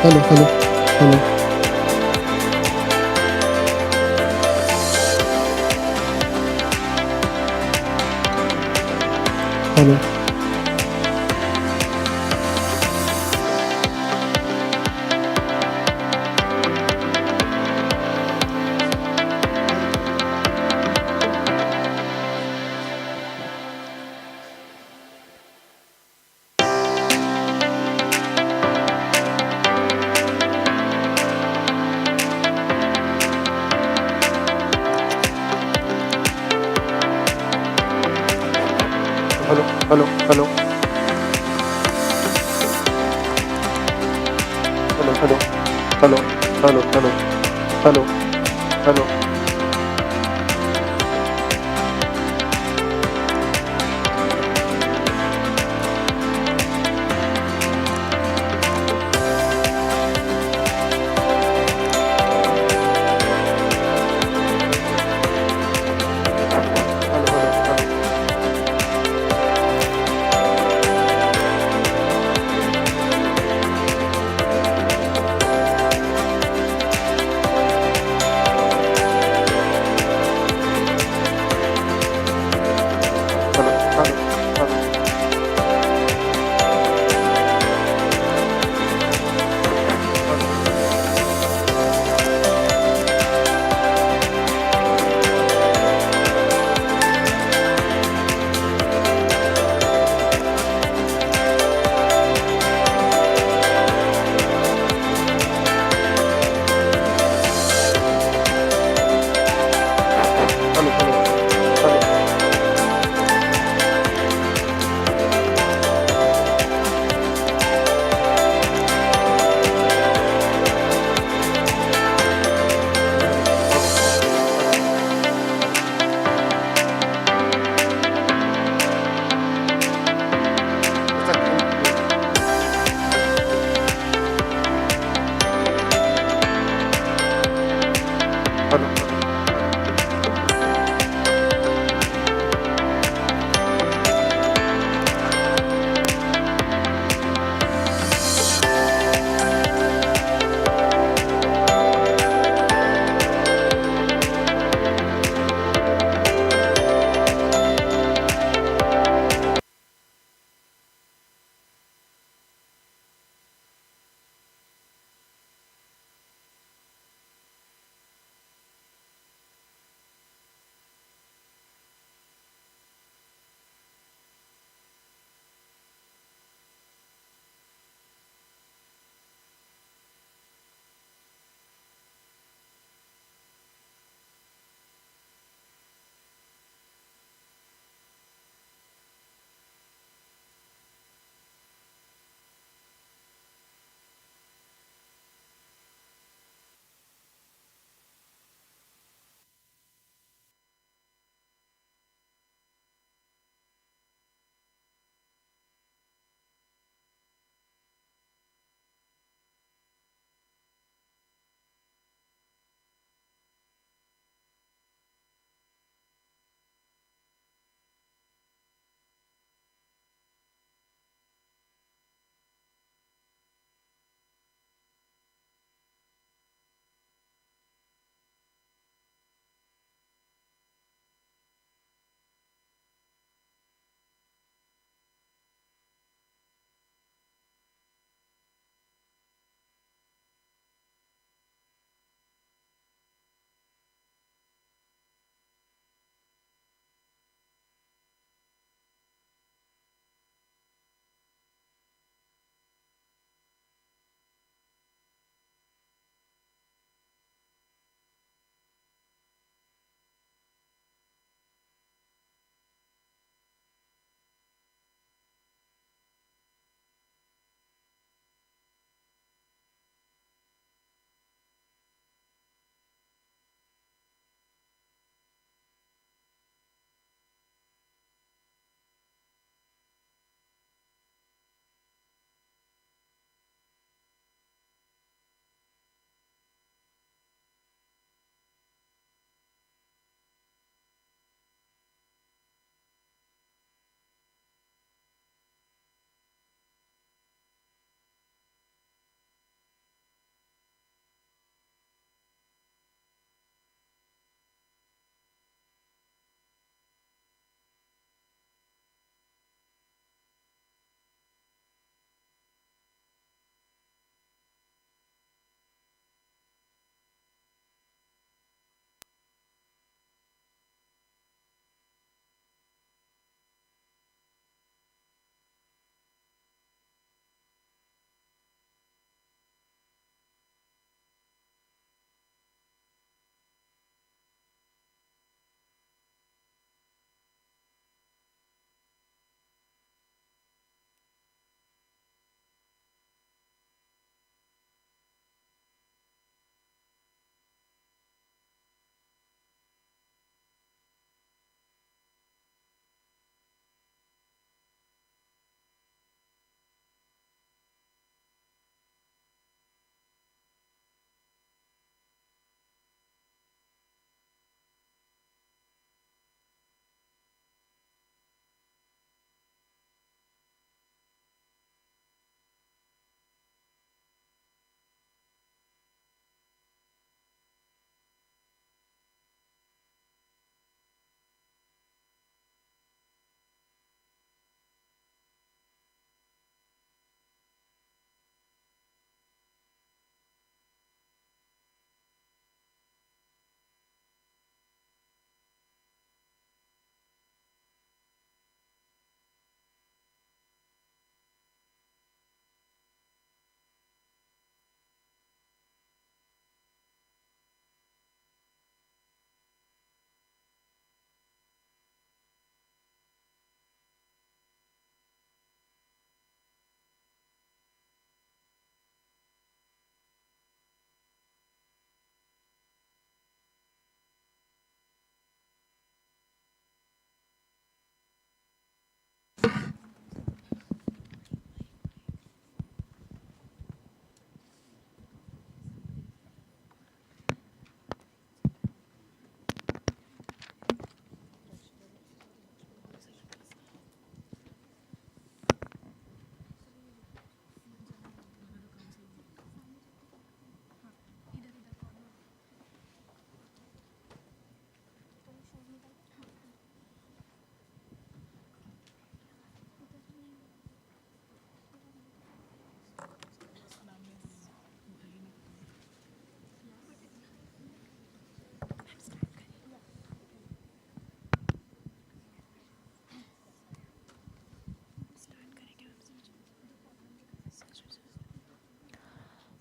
Hello, hello, hello, hello. Hello, hello, hello, hello, hello, hello, hello, hello, hello, hello.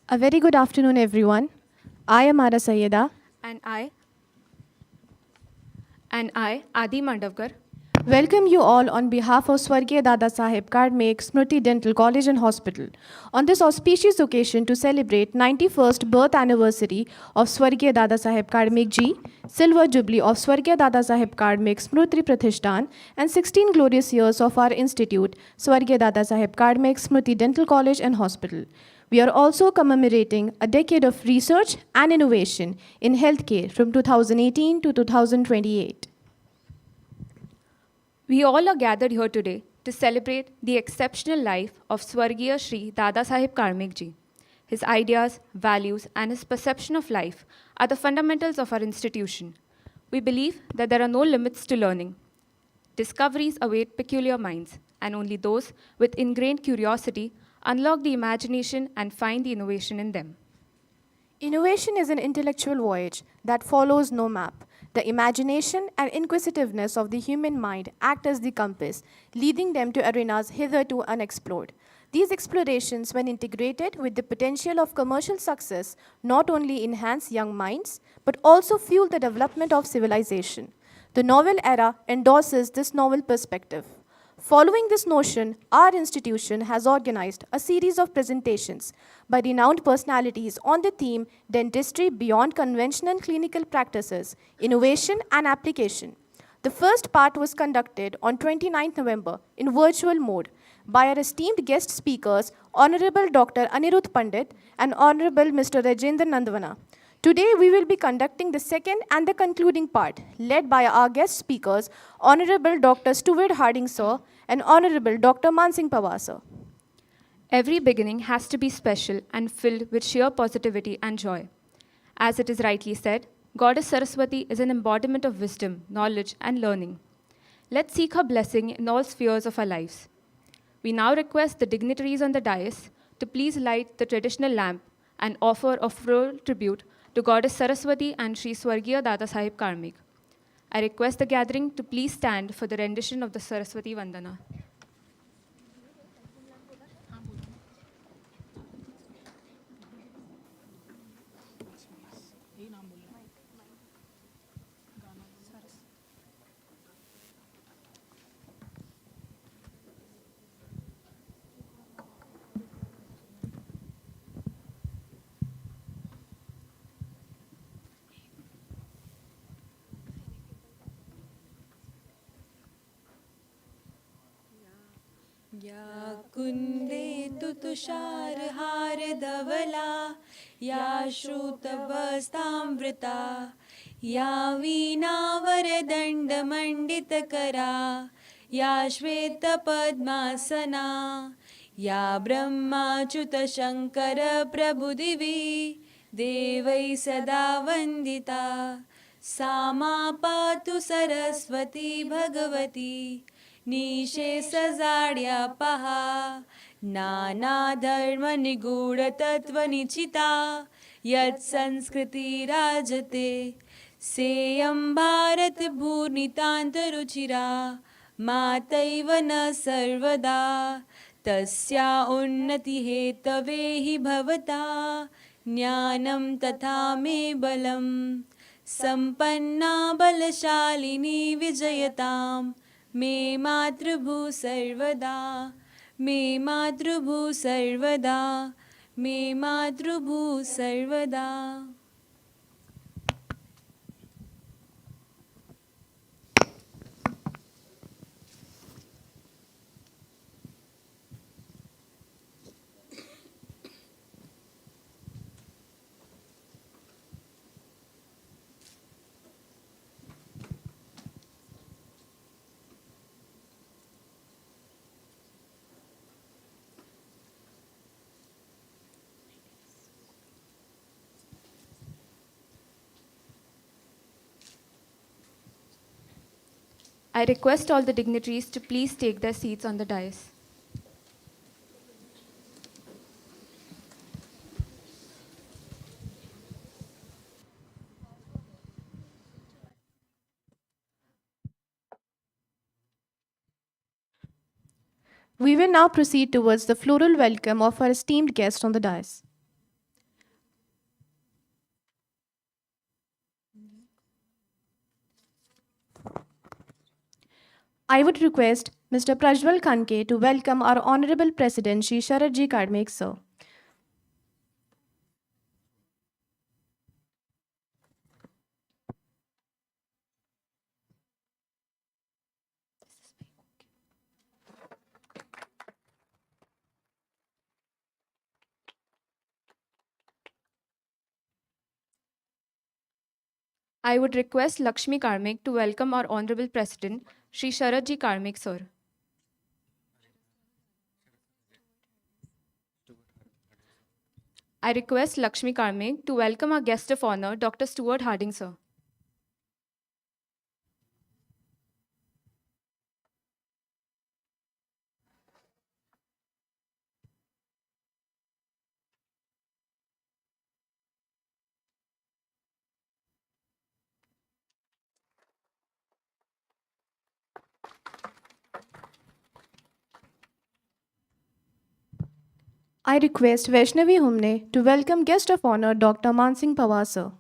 A very good afternoon, everyone. I am Ara Sayeda. And I, Adi Mandavkar. Welcome you all on behalf of Swargiya Dada Saheb Kadmek Smriti Dental College and Hospital on this auspicious occasion to celebrate 91st birth anniversary of Swargiya Dada Saheb Kadmek Ji, Silver Jubilee of Swargiya Dada Saheb Kadmek Smriti Prathishtan, and 16 glorious years of our institute, Swargiya Dada Saheb Kadmek Smriti Dental College and Hospital. We are also commemorating a decade of research and innovation in healthcare from 2018 to 2028. We all are gathered here today to celebrate the exceptional life of Swargiya Shri Dada Saheb Karmik Ji. His ideas, values, and his perception of life are the fundamentals of our institution. We believe that there are no limits to learning. Discoveries await peculiar minds, and only those with ingrained curiosity unlock the imagination and find the innovation in them. Innovation is an intellectual voyage that follows no map. The imagination and inquisitiveness of the human mind act as the compass, leading them to arenas hitherto unexplored. These explorations, when integrated with the potential of commercial success, not only enhance young minds, but also fuel the development of civilization. The novel era endorses this novel perspective. Following this notion, our institution has organized a series of presentations by renowned personalities on the theme Dentistry Beyond Conventional Clinical Practices, Innovation and Application. The first part was conducted on 29th November in virtual mode by our esteemed guest speakers, Honorable Dr. Anirudh Pandit and Honorable Mr. Rajendra Nandwana. Today, we will be conducting the second and the concluding part, led by our guest speakers, Honorable Dr. Steward Harding Sir and Honorable Dr. Mansing Pawar Sir. Every beginning has to be special and filled with sheer positivity and joy. As it is rightly said, Goddess Saraswati is an embodiment of wisdom, knowledge, and learning. Let's seek her blessing in all spheres of our lives. We now request the dignitaries on the dais to please light the traditional lamp and offer a floral tribute to Goddess Saraswati and Sri Swargiya Dada Sahib Karmik. I request the gathering to please stand for the rendition of the Saraswati Vandana. या कुन्देतु तुषारहारधवला या श्रुतवस्तामृता या वीणावरदण्डमण्डितकरा या श्वेतपद्मासना या ब्रह्माच्युतशङ्करप्रभुदिवी देवै सदा वन्दिता सा मा पातु सरस्वती भगवती निशेषजाड्या पहा नानाधर्मनिगूढतत्त्वनिचिता यत्संस्कृतिराजते सेयं भारतभूर्नितान्तरुचिरा मातैव न सर्वदा तस्या उन्नतिहेतवे हि भवता ज्ञानं तथा मे बलं सम्पन्ना बलशालिनी विजयताम् मे मातृभू सर्वदा मे मातृभू सर्वदा मे मातृभू सर्वदा. I request all the dignitaries to please take their seats on the dais. We will now proceed towards the floral welcome of our esteemed guest on the dais. I would request Mr. Prajwal Khanke to welcome our Honorable President Shri Sharadji Kadmek, sir. I would request Lakshmi Karmik to welcome our Honorable President, Shri Sharadji Karmik, sir. I request Lakshmi Karmik to welcome our guest of honor, Dr. Steward Harding, sir. I request Vaishnavi Humne to welcome guest of honor Dr. Mansing Pawar, sir.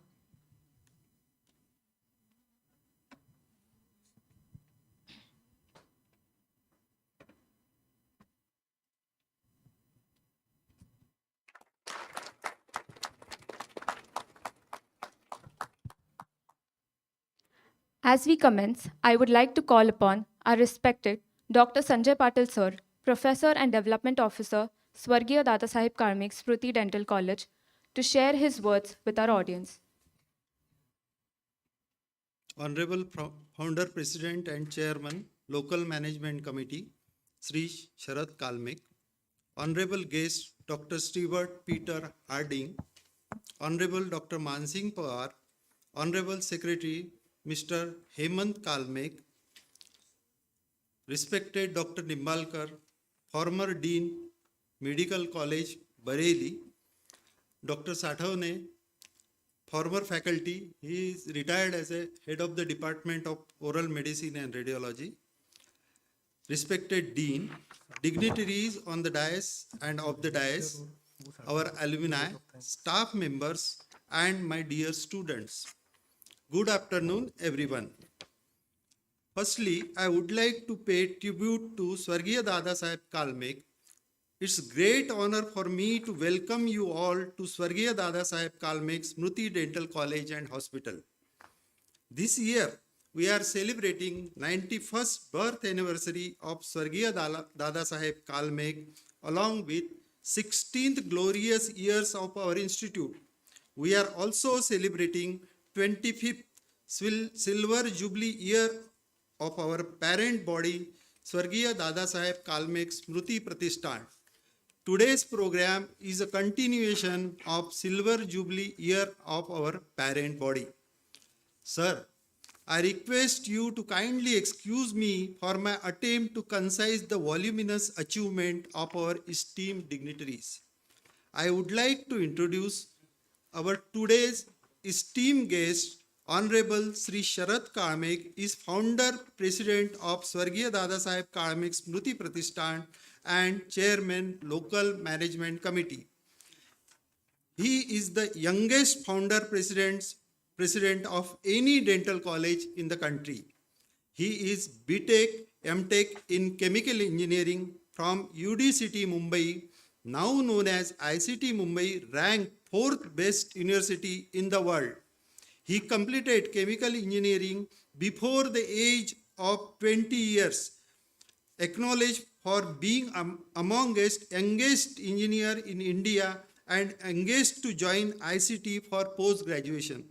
As we commence, I would like to call upon our respected Dr. Sanjay Patil, sir, Professor and Development Officer, Swargiya Dada Sahib Karmik, Smriti Dental College, to share his words with our audience. Honorable Founder, President and Chairman, Local Management Committee, Sri Sharad Kalmik, Honorable Guest, Dr. Steward Peter Harding, Honorable Dr. Mansing Pawar, Honorable Secretary, Mr. Hemant Kalmik, respected Dr. Nimbalkar, former Dean, Medical College, Bareilly, Dr. Sathavne, former faculty, he is retired as a head of the Department of Oral Medicine and Radiology. Respected Dean, dignitaries on the dais and of the dais, our alumni, staff members, and my dear students. Good afternoon, everyone. Firstly, I would like to pay tribute to Swargiya Dada Sahib Kalmik. It's great honor for me to welcome you all to Swargiya Dada Sahib Kalmik Smriti Dental College and Hospital. This year, we are celebrating 91st birth anniversary of Swargiya Dada Sahib Kalmik along with 16th glorious years of our institute. We are also celebrating 25th silver jubilee year of our parent body, Swargiya Dada Sahib Kalmik Smriti Pratishthan. Today's program is a continuation of Silver Jubilee year of our parent body. Sir, I request you to kindly excuse me for my attempt to concise the voluminous achievement of our esteemed dignitaries. I would like to introduce our today's esteemed guest, Honorable Sri Sharad Kalmik, is founder, president of Swargiya Dada Sahib Kalmik Smriti Pratishthan and chairman, local management committee. He is the youngest founder president of any dental college in the country. He is BTech, MTech in chemical engineering from UDCT Mumbai, now known as ICT Mumbai, ranked 4th best university in the world. He completed chemical engineering before the age of 20 years, acknowledged for being amongst youngest engineer in India and engaged to join ICT for post-graduation.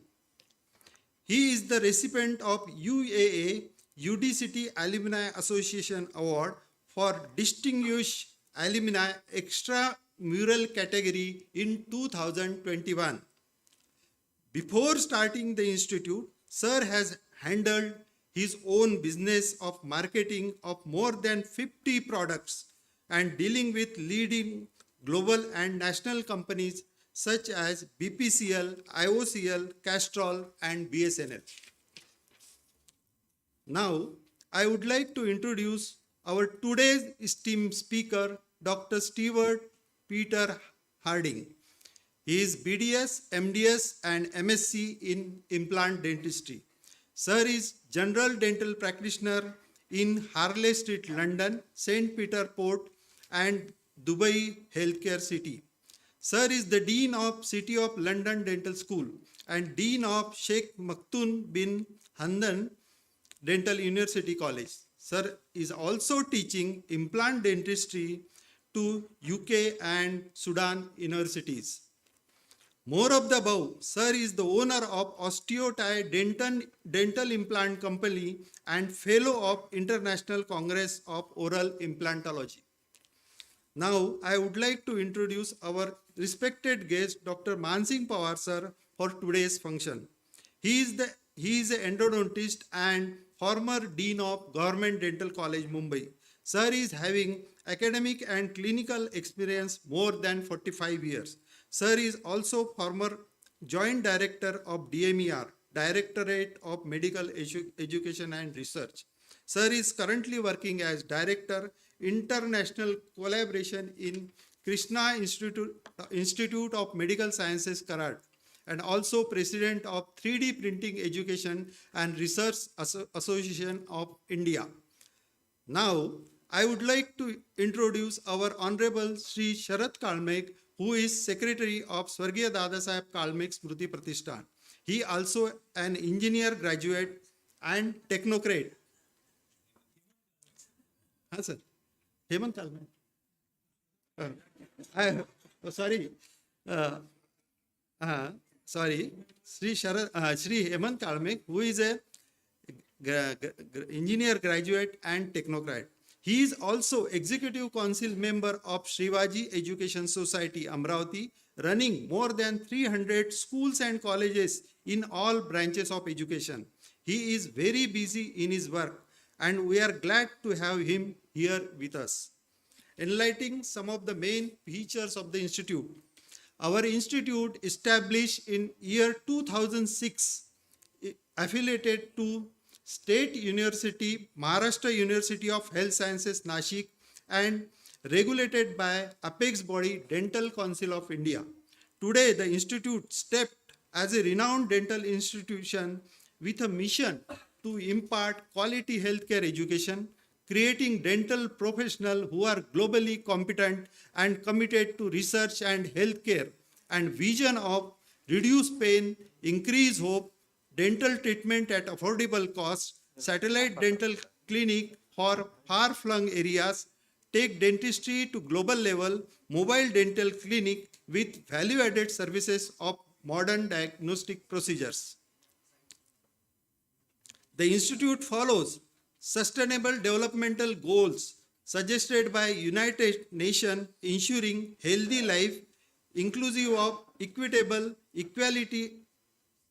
He is the recipient of UAA UDCT Alumni Association Award for Distinguished Alumni Extramural category in 2021. Before starting the institute, Sir has handled his own business of marketing of more than 50 products and dealing with leading global and national companies such as BPCL, IOCL, Castrol, and BSNL. Now, I would like to introduce our today's esteemed speaker, Dr. Steward Peter Harding. He is BDS, MDS, and MSc in Implant Dentistry. Sir is General Dental Practitioner in Harley Street, London, St. Peter Port, and Dubai Healthcare City. Sir is the Dean of City of London Dental School and Dean of Sheikh Maktoum bin Hamdan Dental University College. Sir is also teaching implant dentistry to UK and Sudan universities. More of the above, Sir is the owner of Osteotie Dental Implant Company and fellow of International Congress of Oral Implantology. Now, I would like to introduce our respected guest, Dr. Mansing Pawar, sir, for today's function. He is an endodontist and former Dean of Government Dental College, Mumbai. Sir is having academic and clinical experience more than 45 years. Sir is also former Joint Director of DMER, Directorate of Medical Education and Research. Sir is currently working as Director, International Collaboration in Krishna Institute of Medical Sciences, Karad, and also President of 3D Printing Education and Research Association of India. Now, I would like to introduce our Honorable Sri Sharat Kalmek, who is Secretary of Swargiya Dadasaheb Kalmek Smriti Pratishthan. He also an engineer graduate and technocrat. Sir. Hemant Kalmek. Sri Hemant Kalmek, who is a engineer graduate and technocrat. He is also Executive Council member of Shivaji Education Society, Amravati, running more than 300 schools and colleges in all branches of education. He is very busy in his work, and we are glad to have him here with us. Enlightening some of the main features of the institute. Our institute, established in year 2006, affiliated to State University, Maharashtra University of Health Sciences, Nashik, and regulated by apex body Dental Council of India. Today, the institute stepped as a renowned dental institution with a mission to impart quality healthcare education, creating dental professionals who are globally competent and committed to research and healthcare, and vision of reduce pain, increase hope, dental treatment at affordable cost, satellite dental clinic for far-flung areas, take dentistry to global level, mobile dental clinic with value-added services of modern diagnostic procedures. The institute follows sustainable developmental goals suggested by United Nations, ensuring healthy life, inclusive of equitable, equality,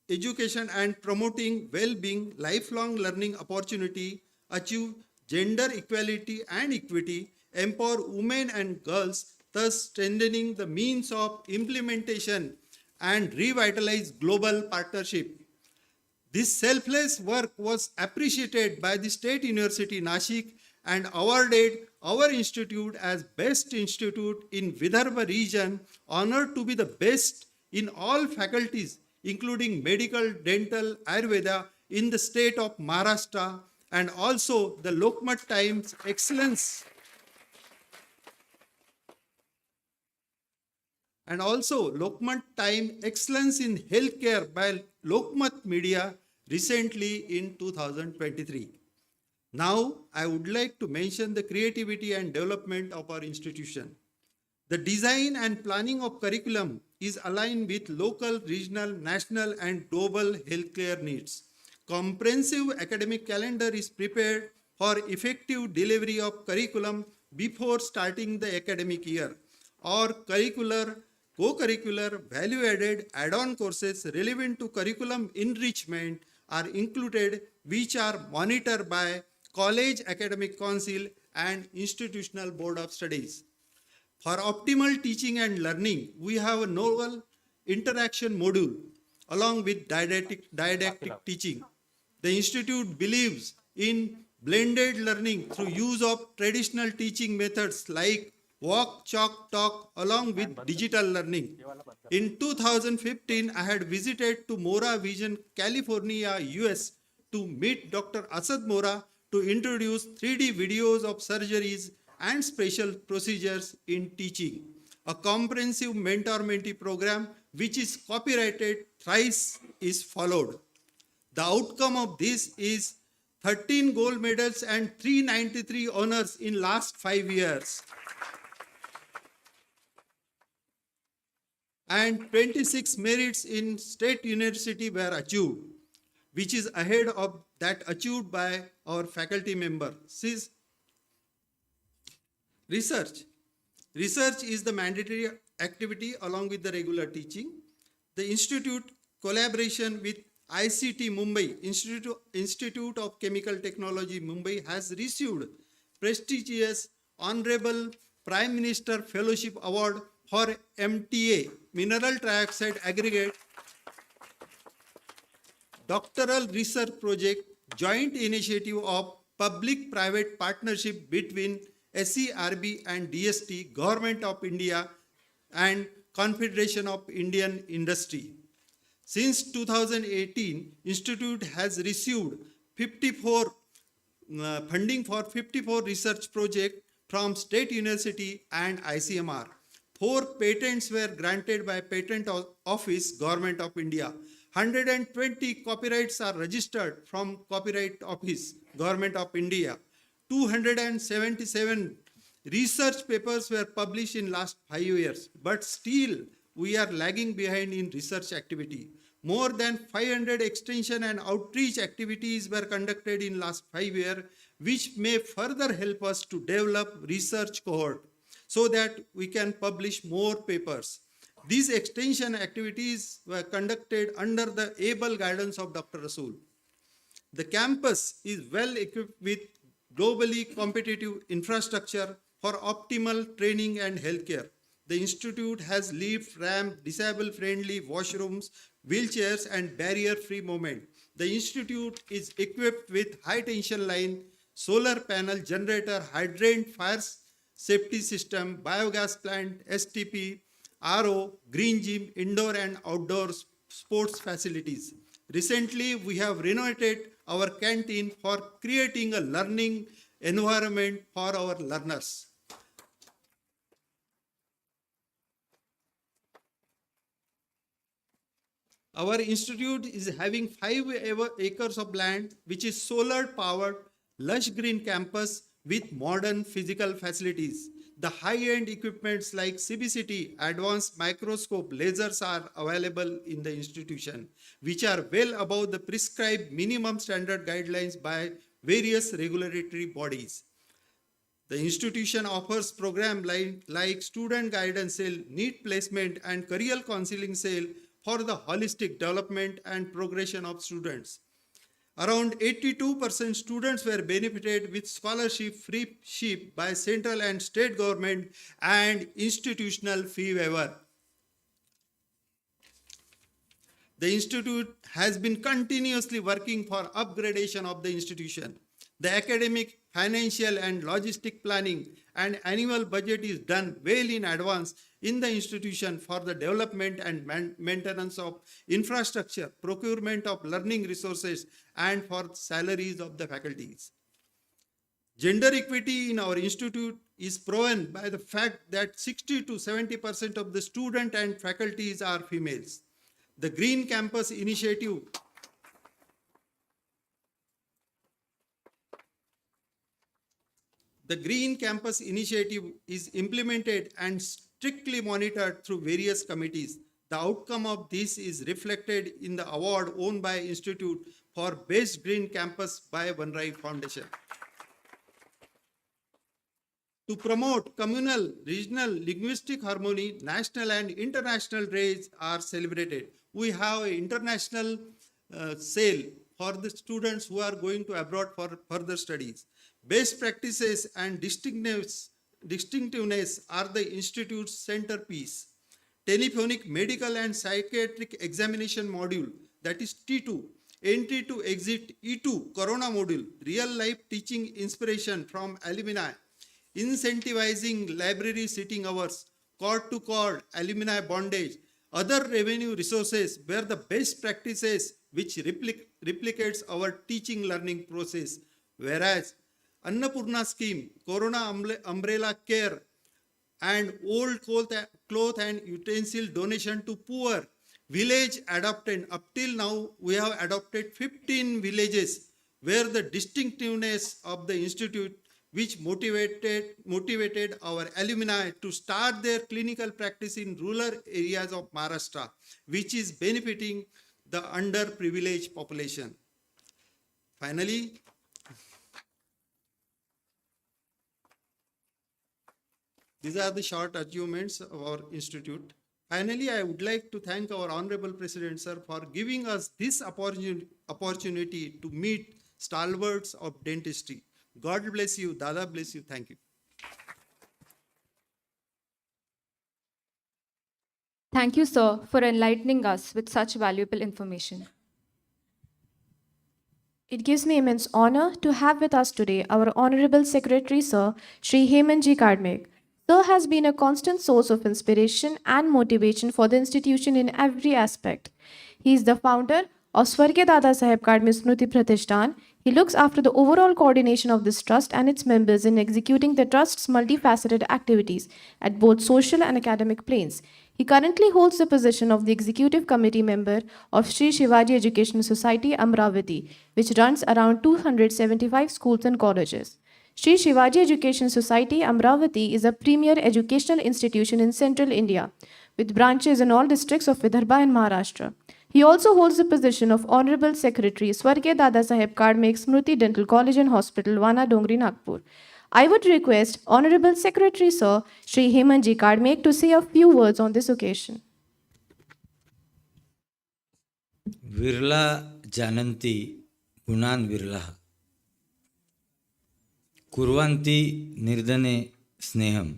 education, and promoting well-being, lifelong learning opportunity, achieve gender equality and equity, empower women and girls, thus strengthening the means of implementation and revitalize global partnership. This selfless work was appreciated by the State University Nashik and awarded our institute as Best Institute in Vidarbha region, honored to be the best in all faculties, including medical, dental, Ayurveda in the state of Maharashtra, and also the Lokmat Times Excellence. And also Lokmat Time Excellence in Healthcare by Lokmat Media recently in 2023. Now, I would like to mention the creativity and development of our institution. The design and planning of curriculum is aligned with local, regional, national, and global healthcare needs. Comprehensive academic calendar is prepared for effective delivery of curriculum before starting the academic year. Or curricular, co-curricular, value-added, add-on courses relevant to curriculum enrichment are included, which are monitored by College Academic Council and Institutional Board of Studies. For optimal teaching and learning, we have a novel interaction module along with didactic teaching. The institute believes in blended learning through use of traditional teaching methods like walk, chalk, talk along with digital learning. In 2015, I had visited to Mora Vision, California, US to meet Dr. Asad Mora to introduce 3D videos of surgeries and special procedures in teaching. A comprehensive mentor-mentee program which is copyrighted thrice is followed. The outcome of this is 13 gold medals and 393 honors in last 5 years. And 26 merits in state university were achieved, which is ahead of that achieved by our faculty member. Research. Research is the mandatory activity along with the regular teaching. The institute collaboration with ICT Mumbai, Institute of Chemical Technology Mumbai, has received prestigious Honorable Prime Minister Fellowship Award for MTA, Mineral Trioxide Aggregate, Doctoral Research Project, joint initiative of public-private partnership between SERB and DST, Government of India and Confederation of Indian Industry. Since 2018, Institute has received 54 funding for 54 research projects from State University and ICMR. 4 patents were granted by Patent Office, Government of India. 120 copyrights are registered from Copyright Office, Government of India. 277 research papers were published in last 5 years, but still we are lagging behind in research activity. More than 500 extension and outreach activities were conducted in last 5 years, which may further help us to develop research cohort so that we can publish more papers. These extension activities were conducted under the able guidance of Dr. Rasool. The campus is well equipped with globally competitive infrastructure for optimal training and healthcare. The institute has lift, ramp, disabled-friendly washrooms, wheelchairs, and barrier-free movement. The institute is equipped with high-tension line, solar panel, generator, hydrant, fire safety system, biogas plant, STP, RO, green gym, indoor and outdoor sports facilities. Recently, we have renovated our canteen for creating a learning environment for our learners. Our institute is having 5 acres of land, which is solar powered, lush green campus with modern physical facilities. The high-end equipments like CBCT, advanced microscope, lasers are available in the institution, which are well above the prescribed minimum standard guidelines by various regulatory bodies. The institution offers programs like student guidance cell, NEET placement, and career counseling cell for the holistic development and progression of students. Around 82% students were benefited with scholarship free by central and state government and institutional fee waiver. The institute has been continuously working for upgradation of the institution. The academic, financial, and logistic planning and annual budget is done well in advance in the institution for the development and maintenance of infrastructure, procurement of learning resources, and for salaries of the faculties. Gender equity in our institute is proven by the fact that 60 to 70% of the student and faculties are females. The Green Campus Initiative is implemented and strictly monitored through various committees. The outcome of this is reflected in the award won by Institute for Best Green Campus by One Right Foundation. To promote communal, regional, linguistic harmony, national and international days are celebrated. We have an international sale for the students who are going to abroad for further studies. Best practices and distinctiveness are the Institute's centerpiece. Telephonic medical and psychiatric examination module, that is T2, entry to exit E2, Corona module, real life teaching inspiration from alumni, incentivizing library sitting hours, cord to cord, alumni bondage, other revenue resources were the best practices which replicates our teaching learning process. whereas Annapurna scheme, Corona umbrella care, and old cloth and utensil donation to poor village adopted. Up till now, we have adopted 15 villages where the distinctiveness of the institute, which motivated our alumni to start their clinical practice in rural areas of Maharashtra, which is benefiting the underprivileged population. Finally, these are the short achievements of our institute. Finally, I would like to thank our Honorable President, sir, for giving us this opportunity to meet stalwarts of dentistry. God bless you. Dada bless you. Thank you. Thank you, sir, for enlightening us with such valuable information. It gives me immense honor to have with us today our Honorable Secretary, Sir, Shri Hemanji Kadmik. Sir has been a constant source of inspiration and motivation for the institution in every aspect. He is the founder of Swargya Dada Saheb Kadmik Smriti Pratishthan. He looks after the overall coordination of this trust and its members in executing the trust's multifaceted activities at both social and academic planes. He currently holds the position of the executive committee member of Sri Shivaji Education Society, Amravati, which runs around 275 schools and colleges. Sri Shivaji Education Society, Amravati is a premier educational institution in central India, with branches in all districts of Vidarbha and Maharashtra. He also holds the position of Honorable Secretary, Swargya Dada Saheb Kadmik Smriti Dental College and Hospital, Wana Dongri, Nagpur. I would request Honorable Secretary Sir Shri Hemanji Kadmik to say a few words on this occasion. विरला जानन्ति गुणान् विरलः कुर्वन्ति निर्धने स्नेहं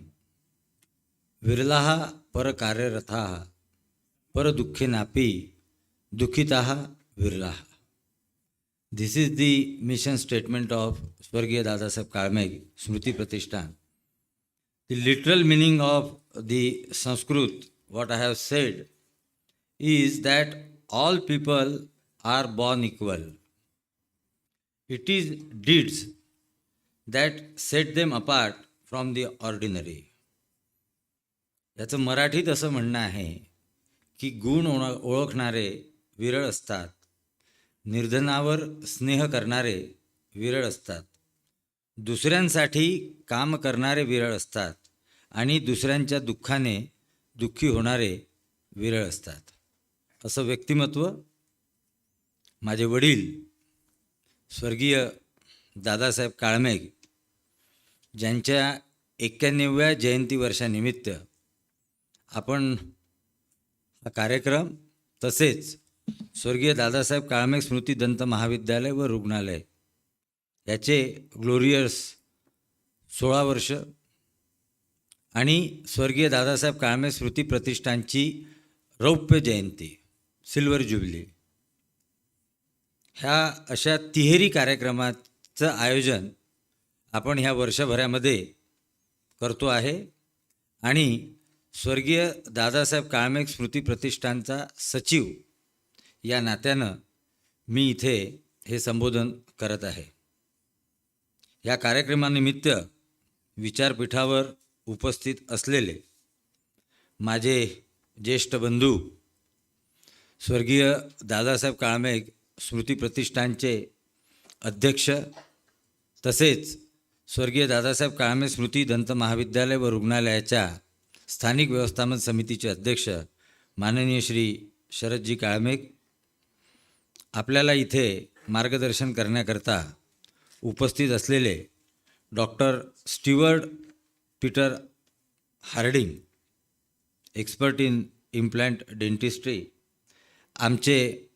विरलाः परकार्यरताः परदुःखेनापि दुःखिताः विरलाः. This is the mission statement of Swargya Dada Saheb Kadmik Smriti Pratishthan. The literal meaning of the Sanskrit, what I have said, is that all people are born equal. It is deeds that set them apart from the ordinary. याचं मराठीत असं म्हणणं आहे की गुण ओळखणारे विरळ असतात, निर्धनावर स्नेह करणारे विरळ असतात, दुसऱ्यांसाठी काम करणारे विरळ असतात आणि दुसऱ्यांच्या दुःखाने दुःखी होणारे विरळ असतात. असं व्यक्तिमत्व माझे वडील स्वर्गीय दादासाहेब काळमेघ ज्यांच्या 91व्या जयंती वर्षानिमित्त आपण हा कार्यक्रम तसेच स्वर्गीय दादासाहेब काळमेघ स्मृती दंत महाविद्यालय व रुग्णालय याचे ग्लोरियस 16 वर्ष आणि स्वर्गीय दादासाहेब काळमेघ स्मृती प्रतिष्ठानची रौप्य जयंती सिल्वर जुबली ह्या अशा तिहेरी कार्यक्रमाचं आयोजन आपण ह्या वर्षभरामध्ये करतो आहे आणि स्वर्गीय दादासाहेब काळमेघ स्मृती प्रतिष्ठानचा सचिव या नात्यानं मी इथे हे संबोधन करत आहे. या कार्यक्रमानिमित्त विचारपीठावर उपस्थित असलेले माझे ज्येष्ठ बंधू स्वर्गीय दादासाहेब काळमेघ स्मृती प्रतिष्ठानचे अध्यक्ष तसेच स्वर्गीय दादासाहेब काळमेघ स्मृती दंत महाविद्यालय व रुग्णालयाच्या स्थानिक व्यवस्थापन समितीचे अध्यक्ष माननीय श्री शरदजी काळमेघ, आपल्याला इथे मार्गदर्शन करण्याकरता उपस्थित असलेले doctor Steward Peter Harding, expert in implant dentistry, आमचे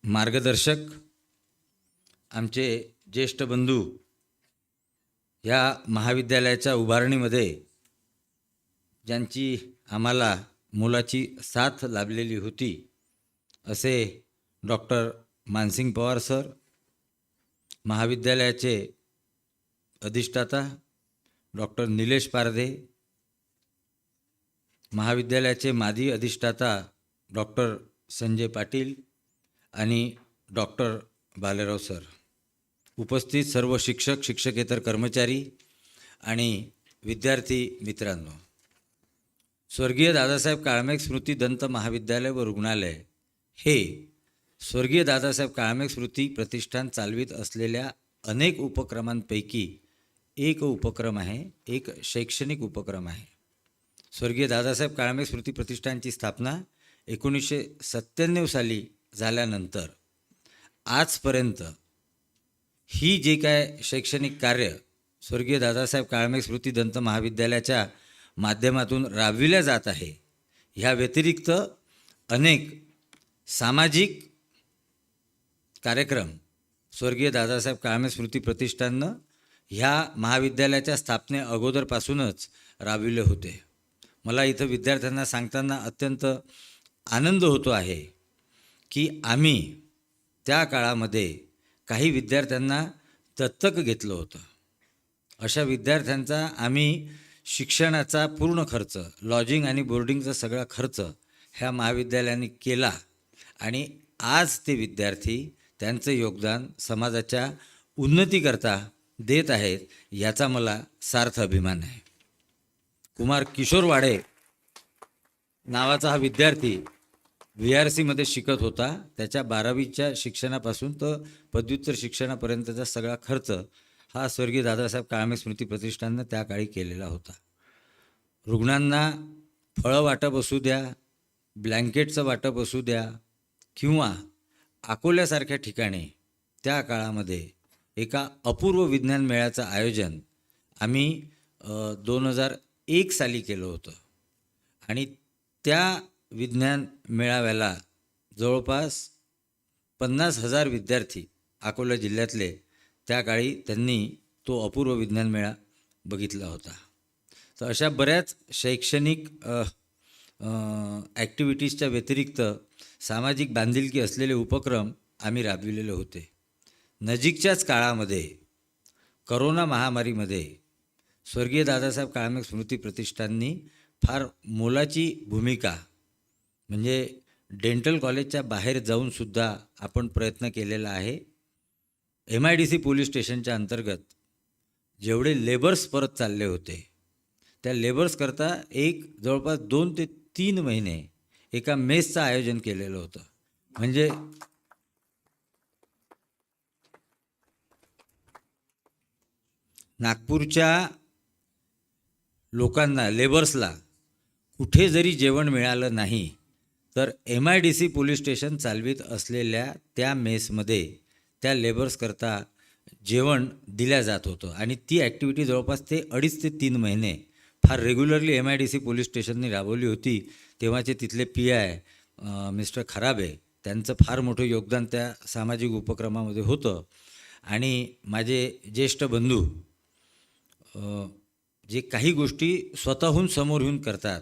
मार्गदर्शक, आमचे ज्येष्ठ बंधू, या महाविद्यालयाच्या उभारणीमध्ये ज्यांची आम्हाला मोलाची साथ लाभलेली होती असे डॉक्टर मानसिंग पवार सर, महाविद्यालयाचे अधिष्ठाता डॉक्टर निलेश पारदे, महाविद्यालयाचे माजी अधिष्ठाता डॉक्टर संजय पाटील आणि डॉक्टर बालेराव सर, उपस्थित सर्व शिक्षक, शिक्षकेतर कर्मचारी आणि विद्यार्थी मित्रांनो, स्वर्गीय दादासाहेब काळमेघ स्मृती दंत महाविद्यालय व रुग्णालय हे स्वर्गीय दादासाहेब काळमेघ स्मृती प्रतिष्ठान चालवित असलेल्या अनेक उपक्रमांपैकी एक उपक्रम आहे, एक शैक्षणिक उपक्रम आहे. स्वर्गीय दादासाहेब काळमेघ स्मृती प्रतिष्ठानची स्थापना 1997 साली झाल्यानंतर आजपर्यंत ही जे काय शैक्षणिक कार्य स्वर्गीय दादासाहेब काळमेघ स्मृती दंत महाविद्यालयाच्या माध्यमातून राबविल्या जात आहे, ह्या व्यतिरिक्त अनेक सामाजिक कार्यक्रम स्वर्गीय दादासाहेब काळमेघ स्मृती प्रतिष्ठाननं ह्या महाविद्यालयाच्या स्थापने अगोदरपासूनच राबविले होते. मला इथं विद्यार्थ्यांना सांगताना अत्यंत आनंद होतो आहे की आम्ही त्या काळामध्ये काही विद्यार्थ्यांना दत्तक घेतलं होतं. अशा विद्यार्थ्यांचा आम्ही शिक्षणाचा पूर्ण खर्च, लॉजिंग आणि बोर्डिंगचा सगळा खर्च ह्या महाविद्यालयाने केला आणि आज ते विद्यार्थी त्यांचं योगदान समाजाच्या उन्नतीकरता देत आहेत, याचा मला सार्थ अभिमान आहे. कुमार किशोर वाडे नावाचा हा विद्यार्थी VRCमध्ये शिकत होता. त्याच्या 12वीच्या शिक्षणापासून तर पदव्युत्तर शिक्षणापर्यंतचा सगळा खर्च हा स्वर्गीय दादासाहेब काळमेघ स्मृती प्रतिष्ठाननं त्या काळी केलेला होता. रुग्णांना फळं वाटप असू द्या, ब्लँकेटचं वाटप असू द्या किंवा अकोल्यासारख्या ठिकाणी त्या काळामध्ये एका अपूर्व विज्ञान मेळ्याचं आयोजन आम्ही 2001 साली केलं होतं आणि त्या विज्ञान मेळाव्याला जवळपास 50,000 विद्यार्थी अकोला जिल्ह्यातले त्या काळी त्यांनी तो अपूर्व विज्ञान मेळा बघितला होता. तर अशा बऱ्याच शैक्षणिक ॲक्टिव्हिटीजच्या व्यतिरिक्त सामाजिक बांधिलकी असलेले उपक्रम आम्ही राबविलेले होते. नजीकच्याच काळामध्ये करोना महामारीमध्ये स्वर्गीय दादासाहेब काळमेघ स्मृती प्रतिष्ठाननी फार मोलाची भूमिका, म्हणजे डेंटल कॉलेजच्या बाहेर जाऊनसुद्धा आपण प्रयत्न केलेला आहे. MIDC पोलीस स्टेशनच्या अंतर्गत जेवढे लेबर्स परत चालले होते त्या लेबर्सकरता जवळपास 2 ते 3 महिने एका मेसचं आयोजन केलेलं होतं. म्हणजे नागपूरच्या लोकांना, लेबर्सला कुठे जरी जेवण मिळालं नाही तर MIDC पोलीस स्टेशन चालवित असलेल्या त्या मेसमध्ये त्या लेबर्सकरता जेवण दिल्या जात होतं आणि ती ॲक्टिव्हिटी जवळपास 2.5 ते 3 महिने फार रेग्युलरली MIDC पोलीस स्टेशनने राबवली होती. तेव्हाचे तिथले PI मिस्टर खराबे, त्यांचं फार मोठं योगदान त्या सामाजिक उपक्रमामध्ये होतं. आणि माझे ज्येष्ठ बंधू जे काही गोष्टी स्वतःहून समोर येऊन करतात,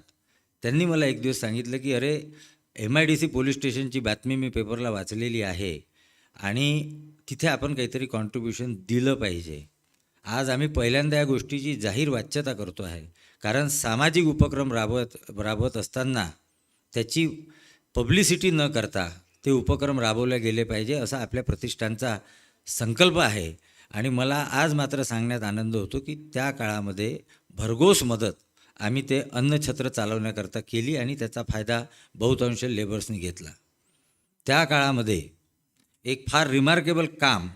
त्यांनी मला एक दिवस सांगितलं की अरे, MIDC पोलीस स्टेशनची बातमी मी पेपरला वाचलेली आहे आणि तिथे आपण काहीतरी कॉन्ट्रीब्युशन दिलं पाहिजे. आज आम्ही पहिल्यांदा या गोष्टीची जाहीर वाच्यता करतो आहे, कारण सामाजिक उपक्रम राबवत असताना त्याची पब्लिसिटी न करता ते उपक्रम राबवले गेले पाहिजे असा आपल्या प्रतिष्ठानचा संकल्प आहे. आणि मला आज मात्र सांगण्यात आनंद होतो की त्या काळामध्ये भरघोस मदत आम्ही ते अन्नछत्र चालवण्याकरता केली आणि त्याचा फायदा बहुतांश लेबर्सनी घेतला. त्या काळामध्ये एक फार रिमार्केबल काम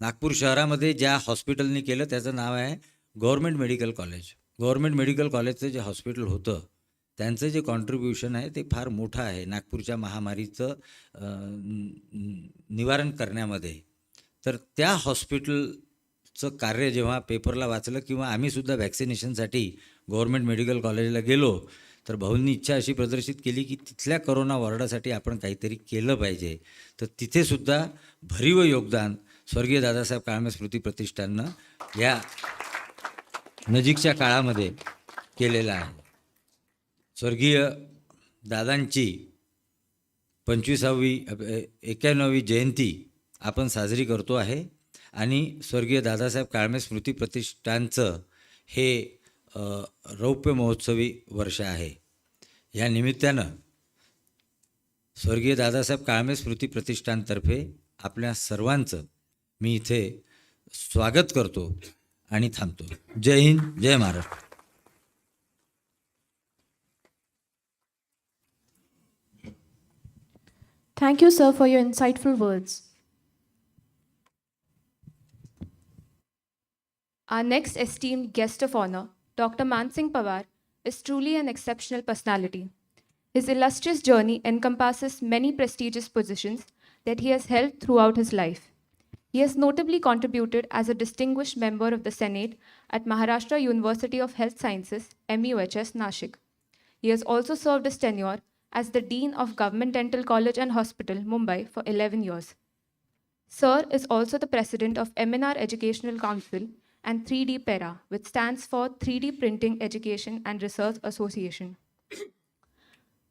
नागपूर शहरामध्ये ज्या हॉस्पिटलनी केलं त्याचं नाव आहे government medical college. Government medical कॉलेजचं जे हॉस्पिटल होतं त्यांचं जे कॉन्ट्रीब्युशन आहे ते फार मोठं आहे नागपूरच्या महामारीचं निवारण करण्यामध्ये. तर त्या हॉस्पिटलचं कार्य जेव्हा पेपरला वाचलं किंवा आम्हीसुद्धा वॅक्सिनेशनसाठी गव्हर्मेंट मेडिकल कॉलेजला गेलो तर भाऊंनी इच्छा अशी प्रदर्शित केली की तिथल्या करोना वॉर्डासाठी आपण काहीतरी केलं पाहिजे. तर तिथेसुद्धा भरीव योगदान स्वर्गीय दादासाहेब काळमेघ स्मृती प्रतिष्ठाननं या नजीकच्या काळामध्ये केलेलं आहे. स्वर्गीय दादांची 91वी जयंती आपण साजरी करतो आहे आणि स्वर्गीय दादासाहेब काळमेघ स्मृती प्रतिष्ठानचं हे रौप्य महोत्सवी वर्ष आहे. या निमित्तानं स्वर्गीय दादासाहेब काळमेघ स्मृती प्रतिष्ठानतर्फे आपल्या सर्वांचं मी इथे स्वागत करतो आणि थांबतो. जय हिंद, जय Maharashtra. Thank you, sir, for your insightful words. Our next esteemed guest of honor, Dr. Mansing Pawar, is truly an exceptional personality. His illustrious journey encompasses many prestigious positions that he has held throughout his life. He has notably contributed as a distinguished member of the Senate at Maharashtra University of Health Sciences, MUHS, Nashik. He has also served his tenure as the Dean of Government Dental College and Hospital, Mumbai, for 11 years. Sir is also the president of MNR Educational Council and 3D PERA, which stands for 3D Printing Education and Research Association.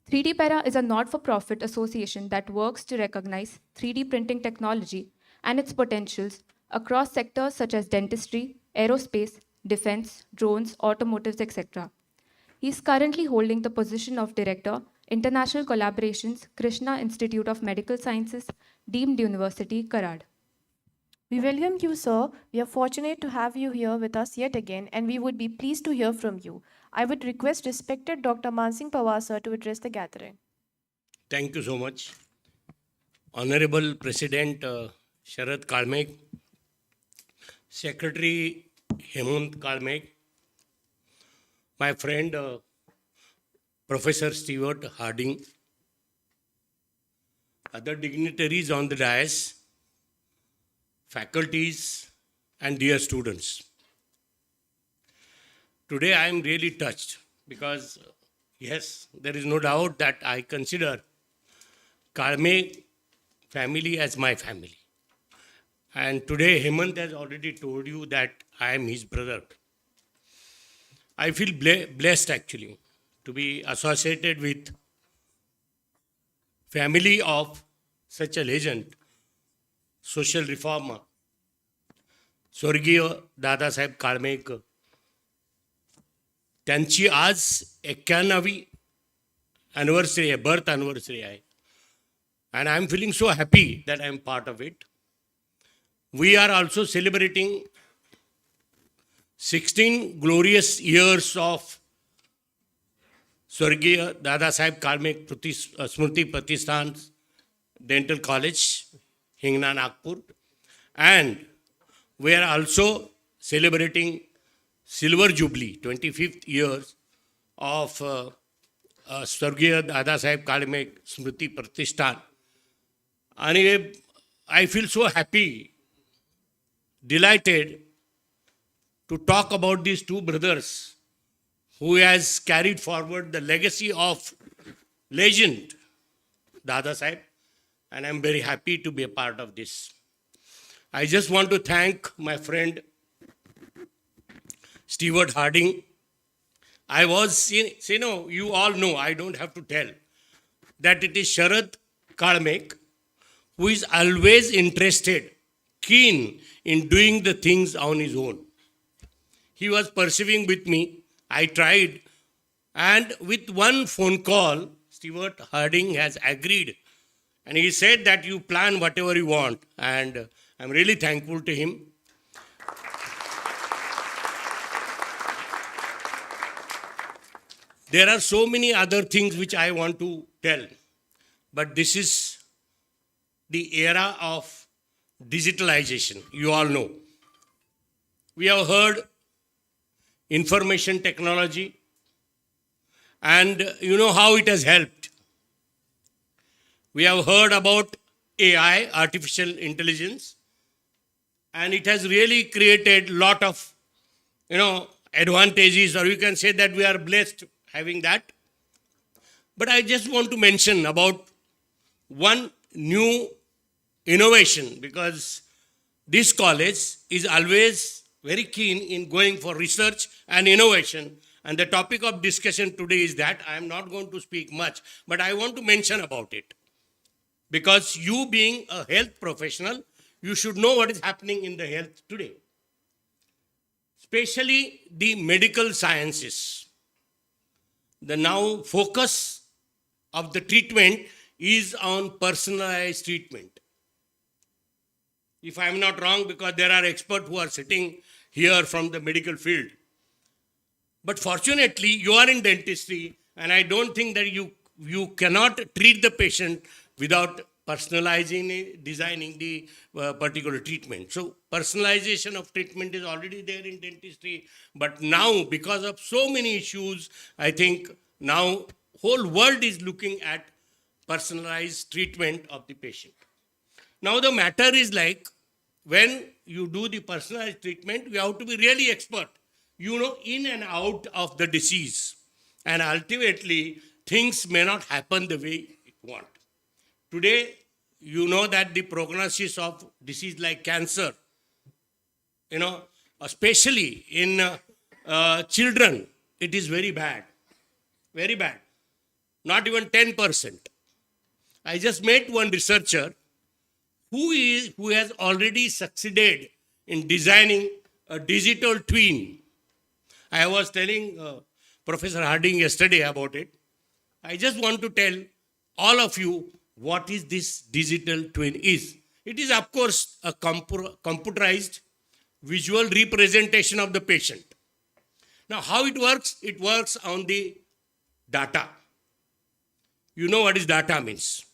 3D PERA is a not-for-profit association that works to recognize 3D printing technology and its potentials across sectors such as dentistry, aerospace, defense, drones, automotives, etc. He is currently holding the position of Director, International Collaborations, Krishna Institute of Medical Sciences, Deemed University, Karad. We welcome you, sir. We are fortunate to have you here with us yet again, and we would be pleased to hear from you. I would request respected Dr. Mansing Pawar, sir, to address the gathering. Thank you so much. Honorable President Sharad Kalmek, Secretary Hemant Kalmek, my friend Professor Steward Harding, other dignitaries on the dais, faculties, and dear students. Today I am really touched because, yes, there is no doubt that I consider Kalmek family as my family. And today Hemant has already told you that I am his brother. I feel blessed actually to be associated with family of such a legend, social reformer, स्वर्गीय दादासाहेब काळमेक. त्यांची आज 91वी anniversary आहे, birth anniversary आहे. And I am feeling so happy that I am part of it. We are also celebrating 16 glorious years of Swargiya Dada Saheb Kalmek Smriti Pratishthan Dental College, Hingna, Nagpur. And we are also celebrating Silver Jubilee, 25th years of Swargiya Dada Saheb Kalmek Smriti Pratishthan. And I feel so happy, delighted to talk about these two brothers who has carried forward the legacy of legend Dada Saheb, and I'm very happy to be a part of this. I just want to thank my friend Steward Harding. You all know, I don't have to tell, that it is Sharad Kalmek who is always interested, keen in doing the things on his own. He was persevering with me. I tried, and with one phone call, Steward Harding has agreed. And he said that you plan whatever you want. And I'm really thankful to him. There are so many other things which I want to tell. But this is the era of digitalization. You all know. We have heard information technology, and you know how it has helped. We have heard about AI, artificial intelligence, and it has really created a lot of, advantages, or you can say that we are blessed having that. But I just want to mention about one new innovation, because this college is always very keen in going for research and innovation. And the topic of discussion today is that. I am not going to speak much, but I want to mention about it. Because you being a health professional, you should know what is happening in the health today. Especially the medical sciences. The now focus of the treatment is on personalized treatment. if I'm not wrong, because there are experts who are sitting here from the medical field. But fortunately, you are in dentistry, and I don't think that you cannot treat the patient without personalizing it, designing the particular treatment. So personalization of treatment is already there in dentistry, but now because of so many issues, I think now whole world is looking at personalized treatment of the patient. Now the matter is like, when you do the personalized treatment, you have to be really expert. You know in and out of the disease. And ultimately, things may not happen the way you want. Today, you know that the prognosis of disease like cancer, especially in children, it is very bad. Very bad. Not even 10%. I just met one researcher who has already succeeded in designing a digital twin. I was telling Professor Harding yesterday about it. I just want to tell all of you what is this digital twin is. It is, of course, a computerized visual representation of the patient. Now, how it works? It works on the data. You know what is data means.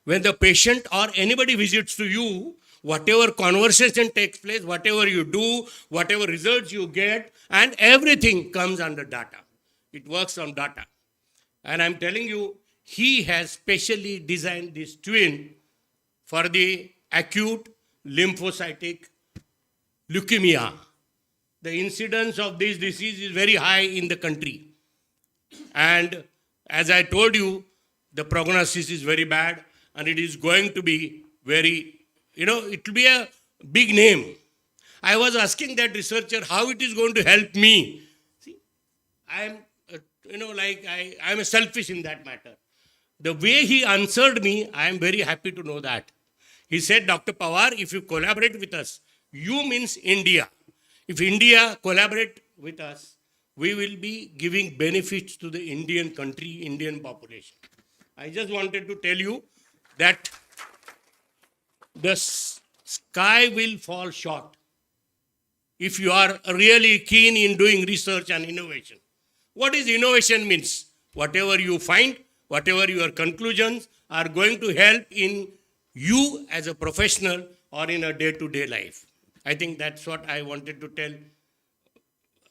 When the patient or anybody visits to you, whatever conversation takes place, whatever you do, whatever results you get, and everything comes under data. It works on data. And I'm telling you, he has specially designed this twin for the acute lymphocytic leukemia. The incidence of this disease is very high in the country. And as I told you, the prognosis is very bad, and it is going to be very, it will be a big name. I was asking that researcher how it is going to help me. See, I'm a selfish in that matter. The way he answered me, I am very happy to know that. He said, Dr. Pawar, if you collaborate with us, you means India. If India collaborate with us, we will be giving benefits to the Indian country, Indian population. I just wanted to tell you that the sky will fall short if you are really keen in doing research and innovation. What is innovation means? Whatever you find, whatever your conclusions are going to help in you as a professional or in a day-to-day life. I think that's what I wanted to tell.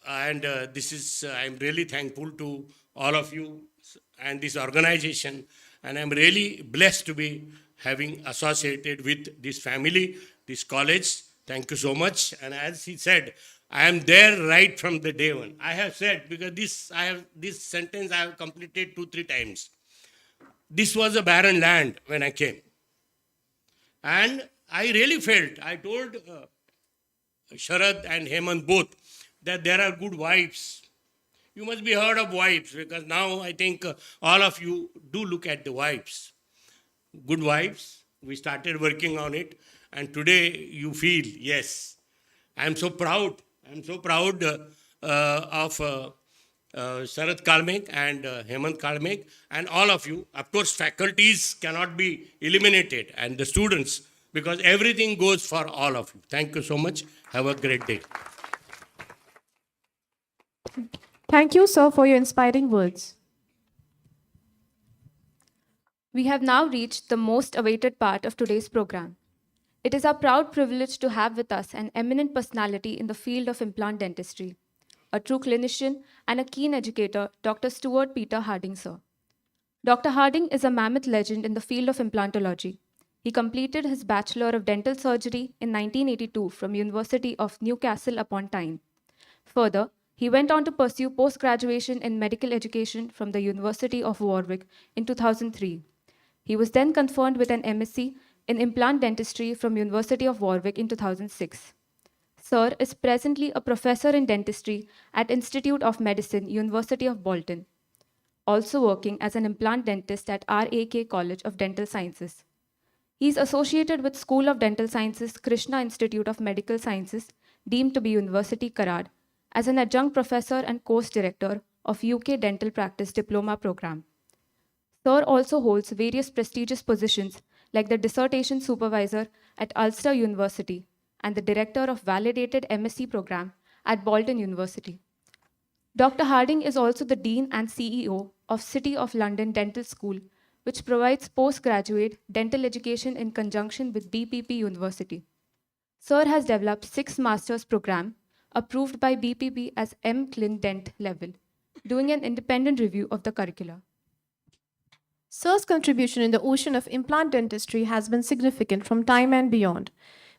And I'm really thankful to all of you and this organization. And I'm really blessed to be having associated with this family, this college. Thank you so much. And as he said, I am there right from the day one. I have said, because this sentence I have completed 2-3 times. This was a barren land when I came. And I really felt, I told Sharad and Hemant both, that there are good vibes. You must be heard of vibes, because now I think all of you do look at the vibes. Good vibes. We started working on it. And today you feel, yes, I'm so proud. I'm so proud of Sharad Kalmek and Hemant Kalmek and all of you. Of course, faculties cannot be eliminated, and the students, because everything goes for all of you. Thank you so much. Have a great day. Thank you, sir, for your inspiring words. We have now reached the most awaited part of today's program. It is our proud privilege to have with us an eminent personality in the field of implant dentistry, a true clinician and a keen educator, Dr. Steward Peter Harding, sir. Dr. Harding is a mammoth legend in the field of implantology. He completed his Bachelor of Dental Surgery in 1982 from University of Newcastle upon Tyne. Further, he went on to pursue post-graduation in medical education from the University of Warwick in 2003. He was then conferred with an MSc in implant dentistry from University of Warwick in 2006. Sir is presently a professor in dentistry at Institute of Medicine, University of Bolton, also working as an implant dentist at RAK College of Dental Sciences. He is associated with School of Dental Sciences, Krishna Institute of Medical Sciences, deemed to be University Karad, as an adjunct professor and course director of UK Dental Practice Diploma Program. Sir also holds various prestigious positions like the dissertation supervisor at Ulster University and the director of validated MSc program at Bolton University. Dr. Harding is also the Dean and CEO of City of London Dental School, which provides postgraduate dental education in conjunction with BPP University. Sir has developed 6 master's program approved by BPP as M.Clin Dent level, doing an independent review of the curricula. Sir's contribution in the ocean of implant dentistry has been significant from time and beyond.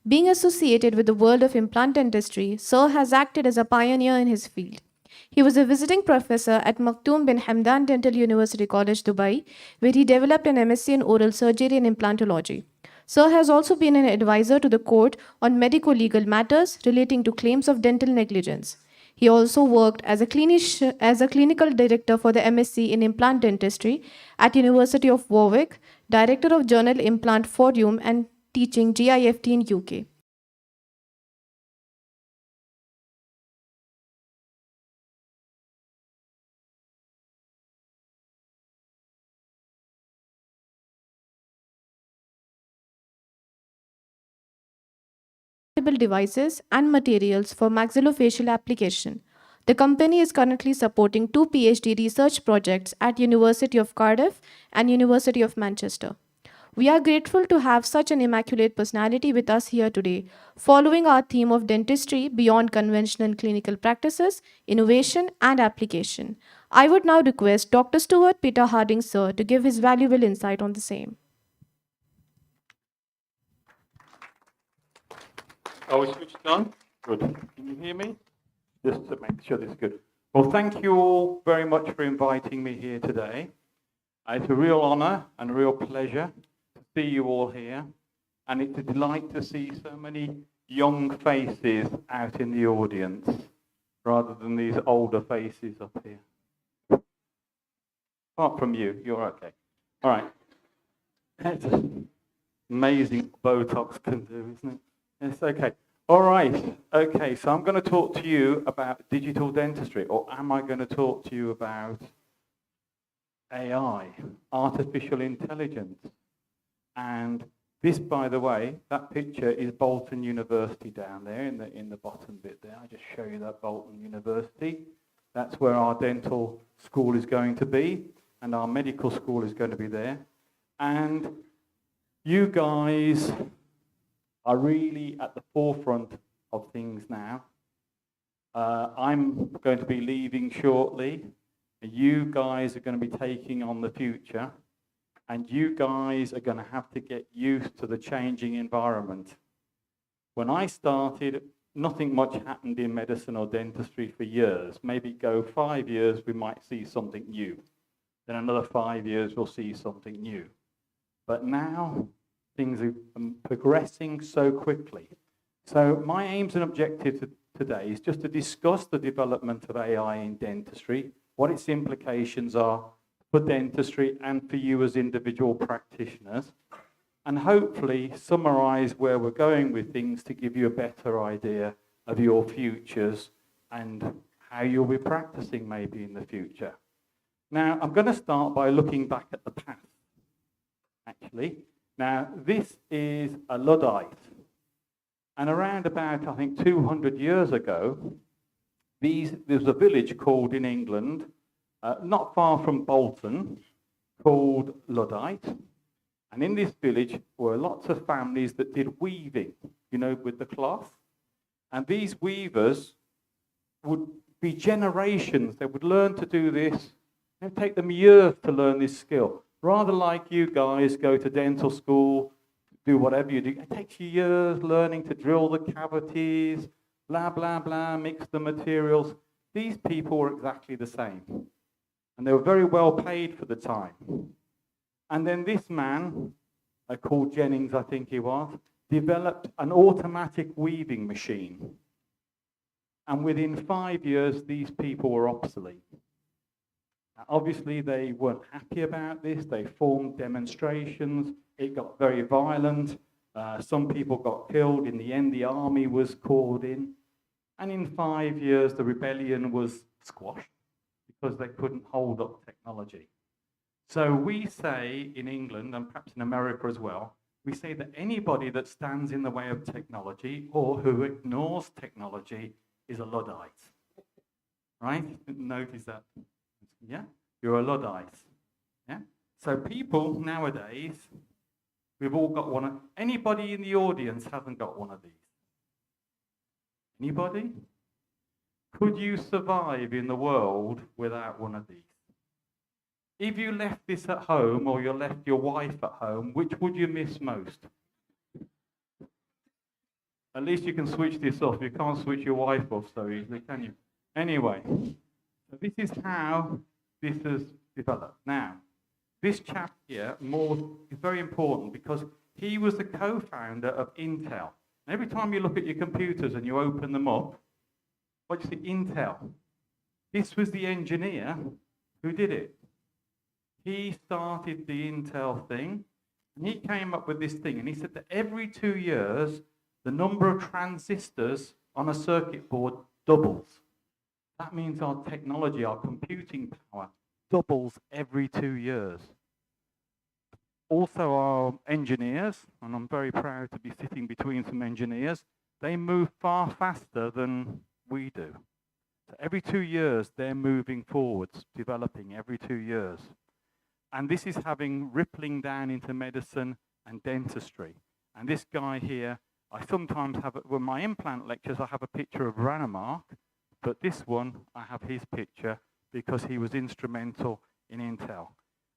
Being associated with the world of implant dentistry, Sir has acted as a pioneer in his field. He was a visiting professor at Maktoum bin Hamdan Dental University College, Dubai, where he developed an MSc in oral surgery and implantology. Sir has also been an advisor to the court on medico-legal matters relating to claims of dental negligence. He also worked as a clinical director for the MSc in implant dentistry at University of Warwick, director of journal Implant Forum and teaching GIFT in UK. Devices and materials for maxillofacial application. The company is currently supporting 2 PhD research projects at University of Cardiff and University of Manchester. We are grateful to have such an immaculate personality with us here today, following our theme of dentistry beyond conventional clinical practices, innovation, and application. I would now request Dr. Steward Peter Harding, sir, to give his valuable insight on the same. Are we switched on? Good. Can you hear me? Just to make sure this is good. Well, thank you all very much for inviting me here today. It's a real honour and a real pleasure to see you all here. And it's a delight to see so many young faces out in the audience, rather than these older faces up here. Apart from you, you're okay. All right. It's amazing what Botox can do, isn't it? It's okay. All right. Okay, so I'm going to talk to you about digital dentistry, or am I going to talk to you about AI, artificial intelligence? And this, by the way, that picture is Bolton University down there in the bottom bit there. I just show you that Bolton University. That's where our dental school is going to be, and our medical school is going to be there. And you guys are really at the forefront of things now. I'm going to be leaving shortly. You guys are going to be taking on the future, and you guys are going to have to get used to the changing environment. When I started, nothing much happened in medicine or dentistry for years. Maybe go 5 years, we might see something new. Then another 5 years, we'll see something new. But now, things are progressing so quickly. So my aims and objectives today is just to discuss the development of AI in dentistry, what its implications are for dentistry and for you as individual practitioners, and hopefully summarize where we're going with things to give you a better idea of your futures and how you'll be practicing maybe in the future. Now, I'm going to start by looking back at the past, actually. Now, this is a Luddite. And around about, I think, 200 years ago, there was a village called in England, not far from Bolton, called Luddite. And in this village were lots of families that did weaving, you know, with the cloth. And these weavers would be generations. They would learn to do this. It would take them years to learn this skill. Rather like you guys go to dental school, do whatever you do. It takes you years learning to drill the cavities, blah, blah, blah, mix the materials. These people were exactly the same. And they were very well paid for the time. And then this man, called Jennings, I think he was, developed an automatic weaving machine. And within 5 years, these people were obsolete. Obviously, they weren't happy about this. They formed demonstrations. It got very violent. Some people got killed. In the end, the army was called in. And in 5 years, the rebellion was squashed because they couldn't hold up technology. So we say in England, and perhaps in America as well, we say that anybody that stands in the way of technology or who ignores technology is a Luddite. Right? Notice that. Yeah? You're a Luddite. Yeah? So people nowadays, we've all got one. Anybody in the audience hasn't got one of these? Anybody? Could you survive in the world without one of these? If you left this at home or you left your wife at home, which would you miss most? At least you can switch this off. You can't switch your wife off so easily, can you? Anyway, so this is how this has developed. Now, this chap here is very important because he was the co-founder of Intel. And every time you look at your computers and you open them up, what do you see? Intel. This was the engineer who did it. He started the Intel thing, and he came up with this thing, and he said that every 2 years, the number of transistors on a circuit board doubles. That means our technology, our computing power, doubles every 2 years. Also, our engineers, and I'm very proud to be sitting between some engineers, they move far faster than we do. So every 2 years, they're moving forwards, developing every 2 years. And this is having rippling down into medicine and dentistry. And this guy here, I sometimes have, with my implant lectures, I have a picture of Ranamark, but this one, I have his picture because he was instrumental in Intel.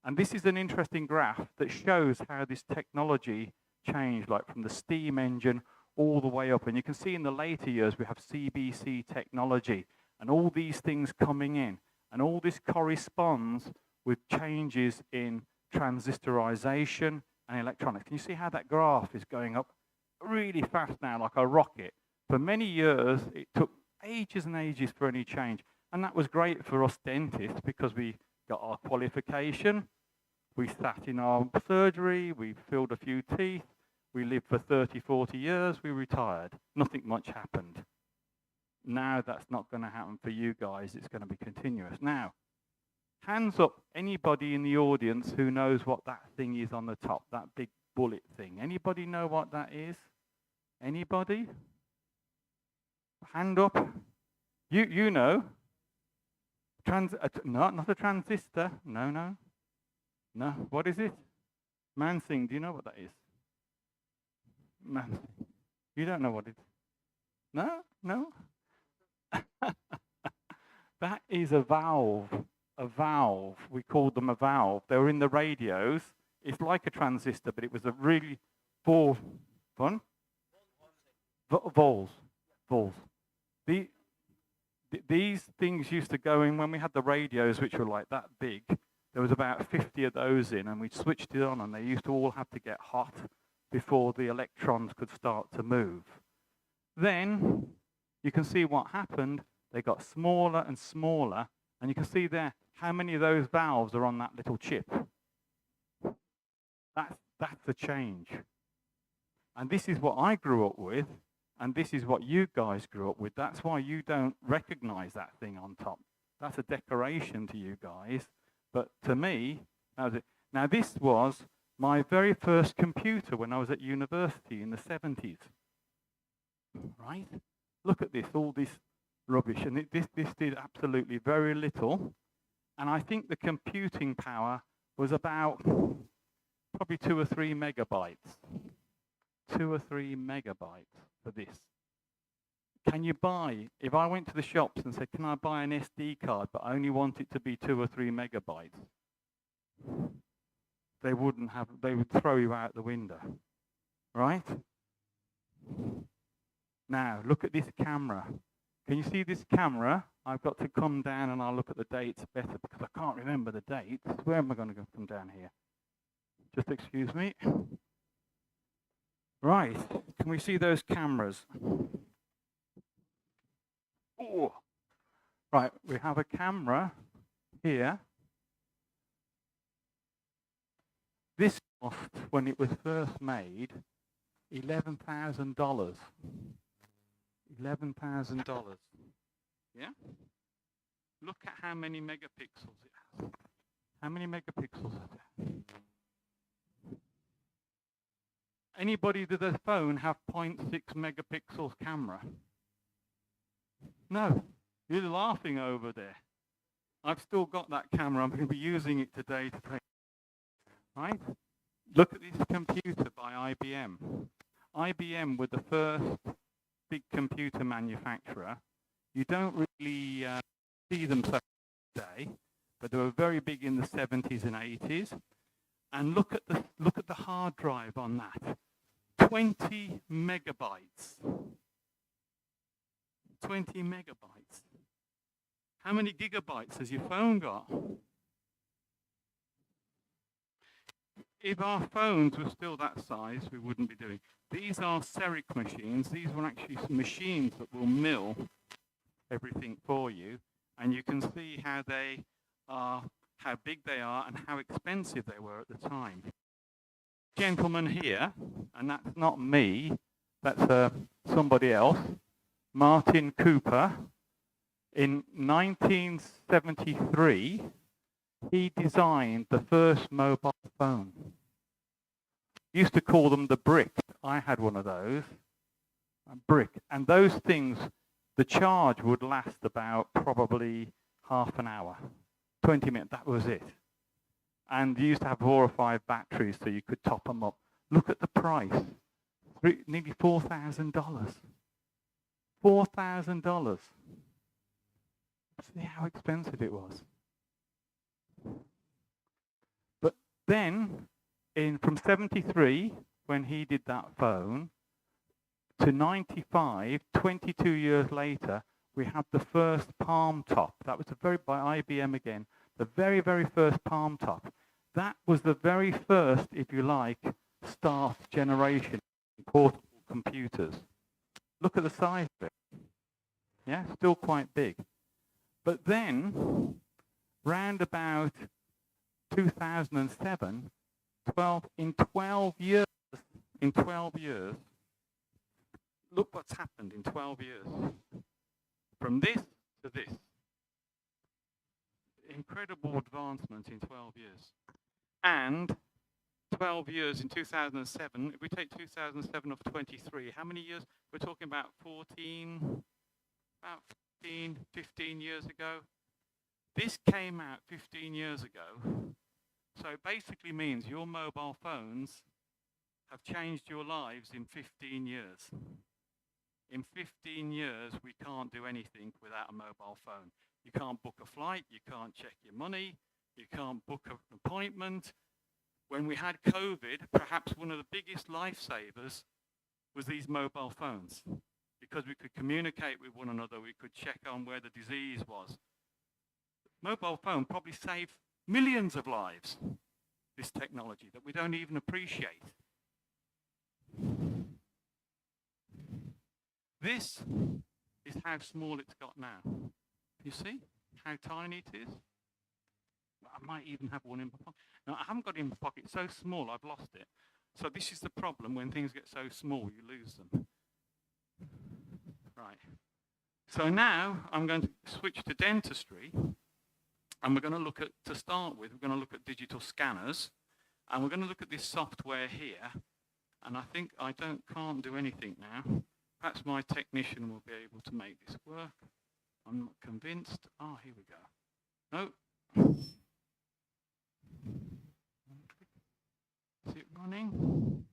And this is an interesting graph that shows how this technology changed, like from the steam engine all the way up. And you can see in the later years, we have CBC technology and all these things coming in. And all this corresponds with changes in transistorization and electronics. Can you see how that graph is going up really fast now, like a rocket? For many years, it took ages and ages for any change. And that was great for us dentists because we got our qualification, we sat in our surgery, we filled a few teeth, we lived for 30, 40 years, we retired. Nothing much happened. Now that's not going to happen for you guys, it's going to be continuous. Now, hands up, anybody in the audience who knows what that thing is on the top, that big bullet thing. Anybody know what that is? Anybody? Hand up. You know. No, not a transistor. No. What is it? Mansing. Do you know what that is? Mansing. You don't know what it is? No? That is a valve. A valve. We called them a valve. They were in the radios. It's like a transistor, but it was a really Vols. These things used to go in when we had the radios, which were like that big. There was about 50 of those in, and we switched it on, and they used to all have to get hot before the electrons could start to move. Then you can see what happened. They got smaller and smaller, and you can see there how many of those valves are on that little chip. That's a change. And this is what I grew up with, and this is what you guys grew up with. That's why you don't recognize that thing on top. That's a decoration to you guys. But to me, that was it. Now, this was my very first computer when I was at university in the 70s. Right? Look at this, all this rubbish. And this did absolutely very little. And I think the computing power was about probably 2 or 3 megabytes. 2 or 3 megabytes for this. Can you buy, if I went to the shops and said, can I buy an SD card, but I only want it to be 2 or 3 megabytes? They wouldn't have, they would throw you out the window, right? Now, look at this camera. Can you see this camera? I've got to come down and I'll look at the dates better because I can't remember the dates. Where am I going to come down here? Just excuse me. Right, can we see those cameras? Oh. Right, we have a camera here. This cost, when it was first made, $11,000. $11,000. Yeah? Look at how many megapixels it has. How many megapixels are there? Anybody with a phone have 0.6 megapixels camera? No, you're laughing over there. I've still got that camera. I'm going to be using it today to take, right? Look at this computer by IBM. IBM were the first big computer manufacturer. You don't really see them so today, but they were very big in the 70s and 80s. And look at the hard drive on that. 20 megabytes. 20 megabytes. How many gigabytes has your phone got? If our phones were still that size, we wouldn't be doing. These are CEREC machines. These were actually machines that will mill everything for you. And you can see how they are, how big they are, and how expensive they were at the time. Gentleman here, and that's not me, that's somebody else, Martin Cooper. In 1973, he designed the first mobile phone. Used to call them the brick. I had one of those, a brick. And those things, the charge would last about probably half an hour, 20 minutes, that was it. And you used to have 4 or 5 batteries so you could top them up. Look at the price, nearly $4,000. $4,000. See how expensive it was. But then, from 73, when he did that phone, to 95, 22 years later, we have the first Palm Top. That was by IBM again, the very, very first Palm Top. That was the very first, if you like, start generation of portable computers. Look at the size of it. Yeah, still quite big. But then, round about 2007, in 12 years, look what's happened in 12 years. From this to this. Incredible advancement in 12 years. And 12 years in 2007, if we take 2007 of 23, how many years? We're talking about 15 years ago. This came out 15 years ago. So it basically means your mobile phones have changed your lives in 15 years. In 15 years, we can't do anything without a mobile phone. You can't book a flight, you can't check your money, you can't book an appointment. When we had COVID, perhaps one of the biggest lifesavers was these mobile phones. Because we could communicate with one another, we could check on where the disease was. Mobile phone probably saved millions of lives, this technology that we don't even appreciate. This is how small it's got now. You see how tiny it is? I might even have one in my pocket. Now, I haven't got it in my pocket. It's so small, I've lost it. So this is the problem when things get so small, you lose them. Right. So now I'm going to switch to dentistry. And we're going to look at, to start with, we're going to look at digital scanners. And we're going to look at this software here. And I think I can't do anything now. Perhaps my technician will be able to make this work. I'm not convinced. Oh, here we go. No. Is it running?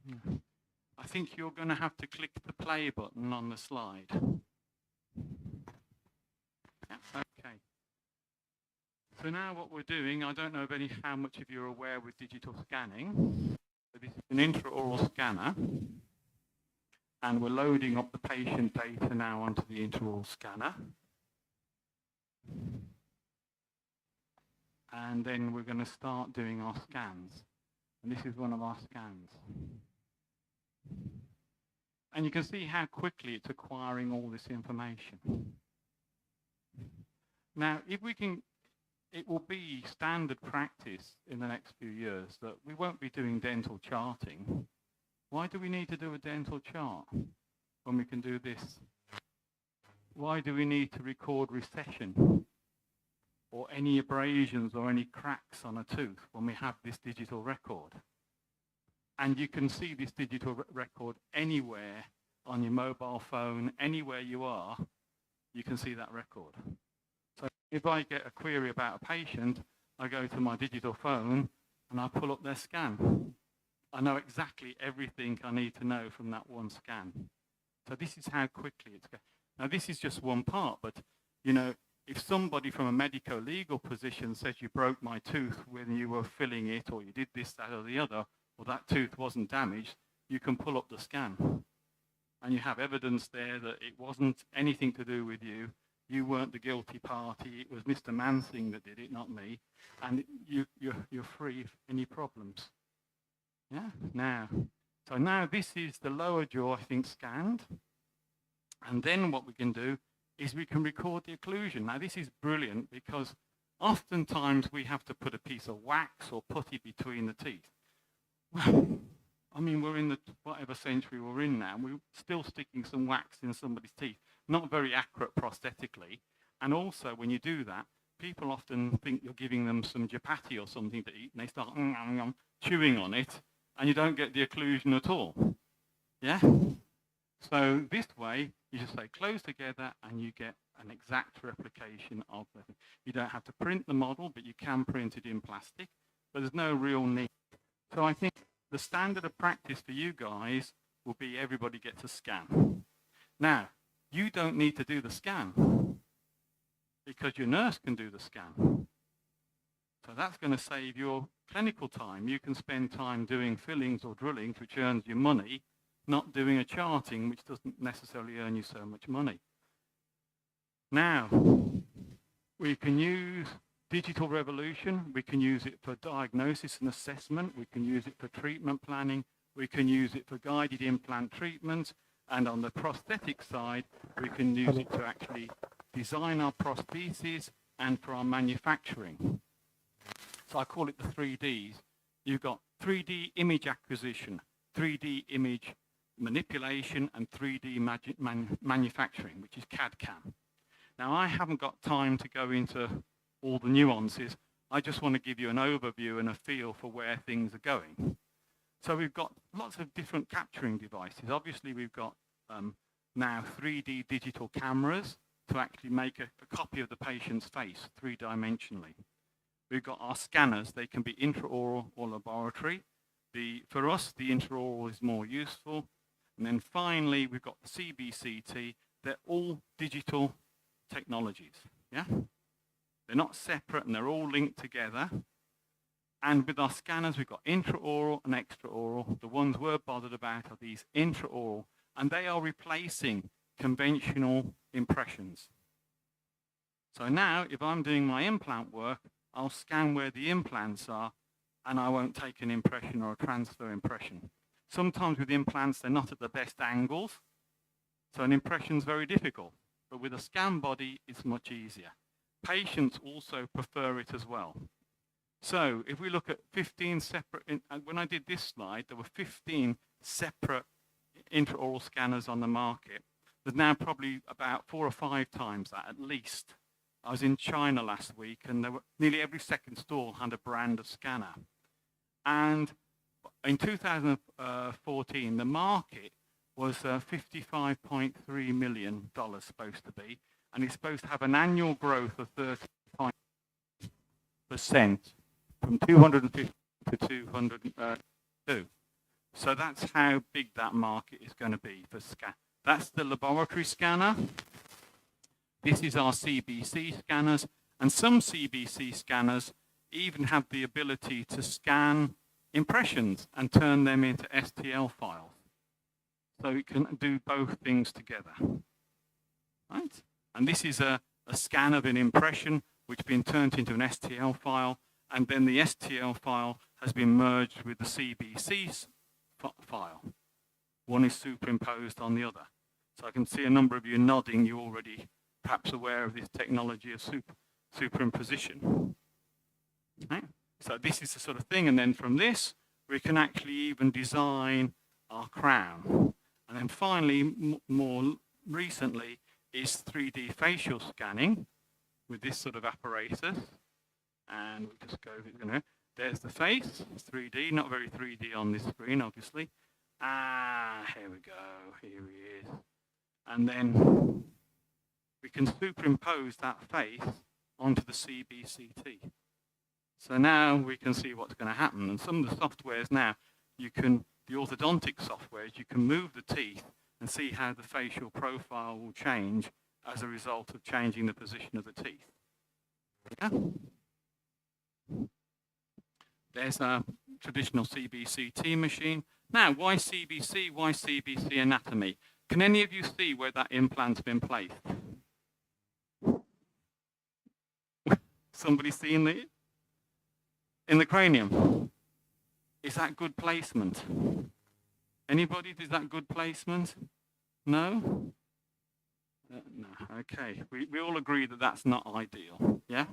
Yeah. I think you're going to have to click the play button on the slide. Yeah, okay. So now what we're doing, I don't know how much of you are aware with digital scanning. So this is an intraoral scanner. And we're loading up the patient data now onto the intraoral scanner. And then we're going to start doing our scans. And this is one of our scans. And you can see how quickly it's acquiring all this information. Now, if we can, it will be standard practice in the next few years that we won't be doing dental charting. Why do we need to do a dental chart when we can do this? Why do we need to record recession? or any abrasions or any cracks on a tooth when we have this digital record. And you can see this digital record anywhere on your mobile phone, anywhere you are, you can see that record. So if I get a query about a patient, I go to my digital phone and I pull up their scan. I know exactly everything I need to know from that one scan. So this is how quickly it's going. Now this is just one part, but you know, if somebody from a medico-legal position says you broke my tooth when you were filling it, or you did this, that, or the other, or that tooth wasn't damaged, you can pull up the scan. And you have evidence there that it wasn't anything to do with you. You weren't the guilty party. It was Mr. Mansing that did it, not me. And you're free of any problems. Yeah, now. So now this is the lower jaw, I think, scanned. And then what we can do is we can record the occlusion. Now this is brilliant because oftentimes we have to put a piece of wax or putty between the teeth. Well, I mean, we're in the whatever century we're in now, we're still sticking some wax in somebody's teeth. Not very accurate prosthetically. And also when you do that, people often think you're giving them some chapati or something to eat, and they start chewing on it, and you don't get the occlusion at all. Yeah? So this way, you just say close together and you get an exact replication of it. You don't have to print the model, but you can print it in plastic, but there's no real need. So I think the standard of practice for you guys will be everybody gets a scan. Now, you don't need to do the scan because your nurse can do the scan. So that's going to save your clinical time. You can spend time doing fillings or drillings, which earns you money, not doing a charting, which doesn't necessarily earn you so much money. Now, we can use digital revolution. We can use it for diagnosis and assessment. We can use it for treatment planning. We can use it for guided implant treatment. And on the prosthetic side, we can use it to actually design our prostheses and for our manufacturing. So I call it the 3Ds. You've got 3D image acquisition, 3D image manipulation, and 3D manufacturing, which is CAD-CAM. Now, I haven't got time to go into all the nuances. I just want to give you an overview and a feel for where things are going. So we've got lots of different capturing devices. Obviously, we've got now 3D digital cameras to actually make a copy of the patient's face three-dimensionally. We've got our scanners. They can be intraoral or laboratory. For us, the intraoral is more useful. And then finally, we've got the CBCT. They're all digital technologies. Yeah? They're not separate and they're all linked together. And with our scanners, we've got intraoral and extraoral. The ones we're bothered about are these intraoral, and they are replacing conventional impressions. So now, if I'm doing my implant work, I'll scan where the implants are, and I won't take an impression or a transfer impression. Sometimes with implants, they're not at the best angles, so an impression's very difficult. But with a scan body, it's much easier. Patients also prefer it as well. So if we look at 15 separate, when I did this slide, there were 15 separate intraoral scanners on the market. There's now probably about 4 or 5 times that, at least. I was in China last week, and there were nearly every second stall had a brand of scanner. And in 2014, the market was $55.3 million supposed to be, and it's supposed to have an annual growth of 35% from 250 to 202. So that's how big that market is going to be for scan. That's the laboratory scanner. This is our CBC scanners, and some CBC scanners even have the ability to scan impressions and turn them into STL files. So it can do both things together. Right? And this is a scan of an impression which has been turned into an STL file, and then the STL file has been merged with the CBC file. One is superimposed on the other. So I can see a number of you nodding. You're already perhaps aware of this technology of superimposition. Right? So this is the sort of thing, and then from this, we can actually even design our crown. And then finally, more recently, is 3D facial scanning, with this sort of apparatus. And we'll just go, there's the face, it's 3D, not very 3D on this screen, obviously. Here we go, here he is. And then we can superimpose that face onto the CBCT. So now we can see what's going to happen. And some of the softwares now, the orthodontic softwares, you can move the teeth and see how the facial profile will change as a result of changing the position of the teeth. Yeah? There's a traditional CBCT machine. Now, why CBC? Why CBC anatomy? Can any of you see where that implant's been placed? Somebody seeing it? In the cranium. Is that good placement? Anybody? Is that good placement? No? No. Okay. We all agree that that's not ideal. Yeah?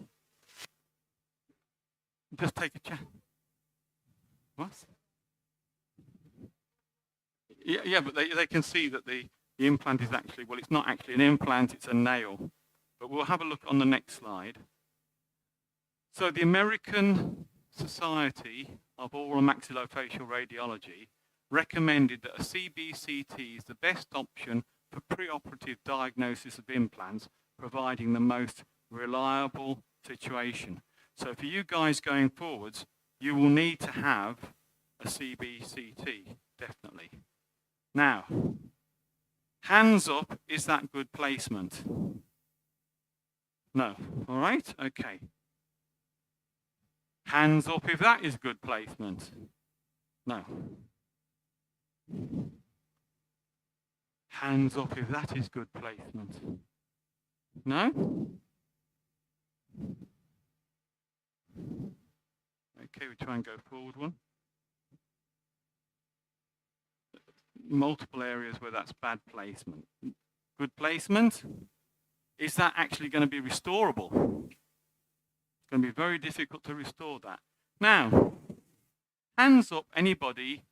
Just take a chance. What? Yeah, but they can see that the implant is actually, well, it's not actually an implant, it's a nail. But we'll have a look on the next slide. So the American Society of Oral and Maxillofacial Radiology recommended that a CBCT is the best option for preoperative diagnosis of implants, providing the most reliable situation. So for you guys going forwards, you will need to have a CBCT, definitely. Now, hands up, is that good placement? No, all right, okay. Hands up if that is good placement. No. Hands up if that is good placement. No? Okay, we try and go forward one. Multiple areas where that's bad placement. Good placement. Is that actually going to be restorable? It's going to be very difficult to restore that. Now, hands up, anybody.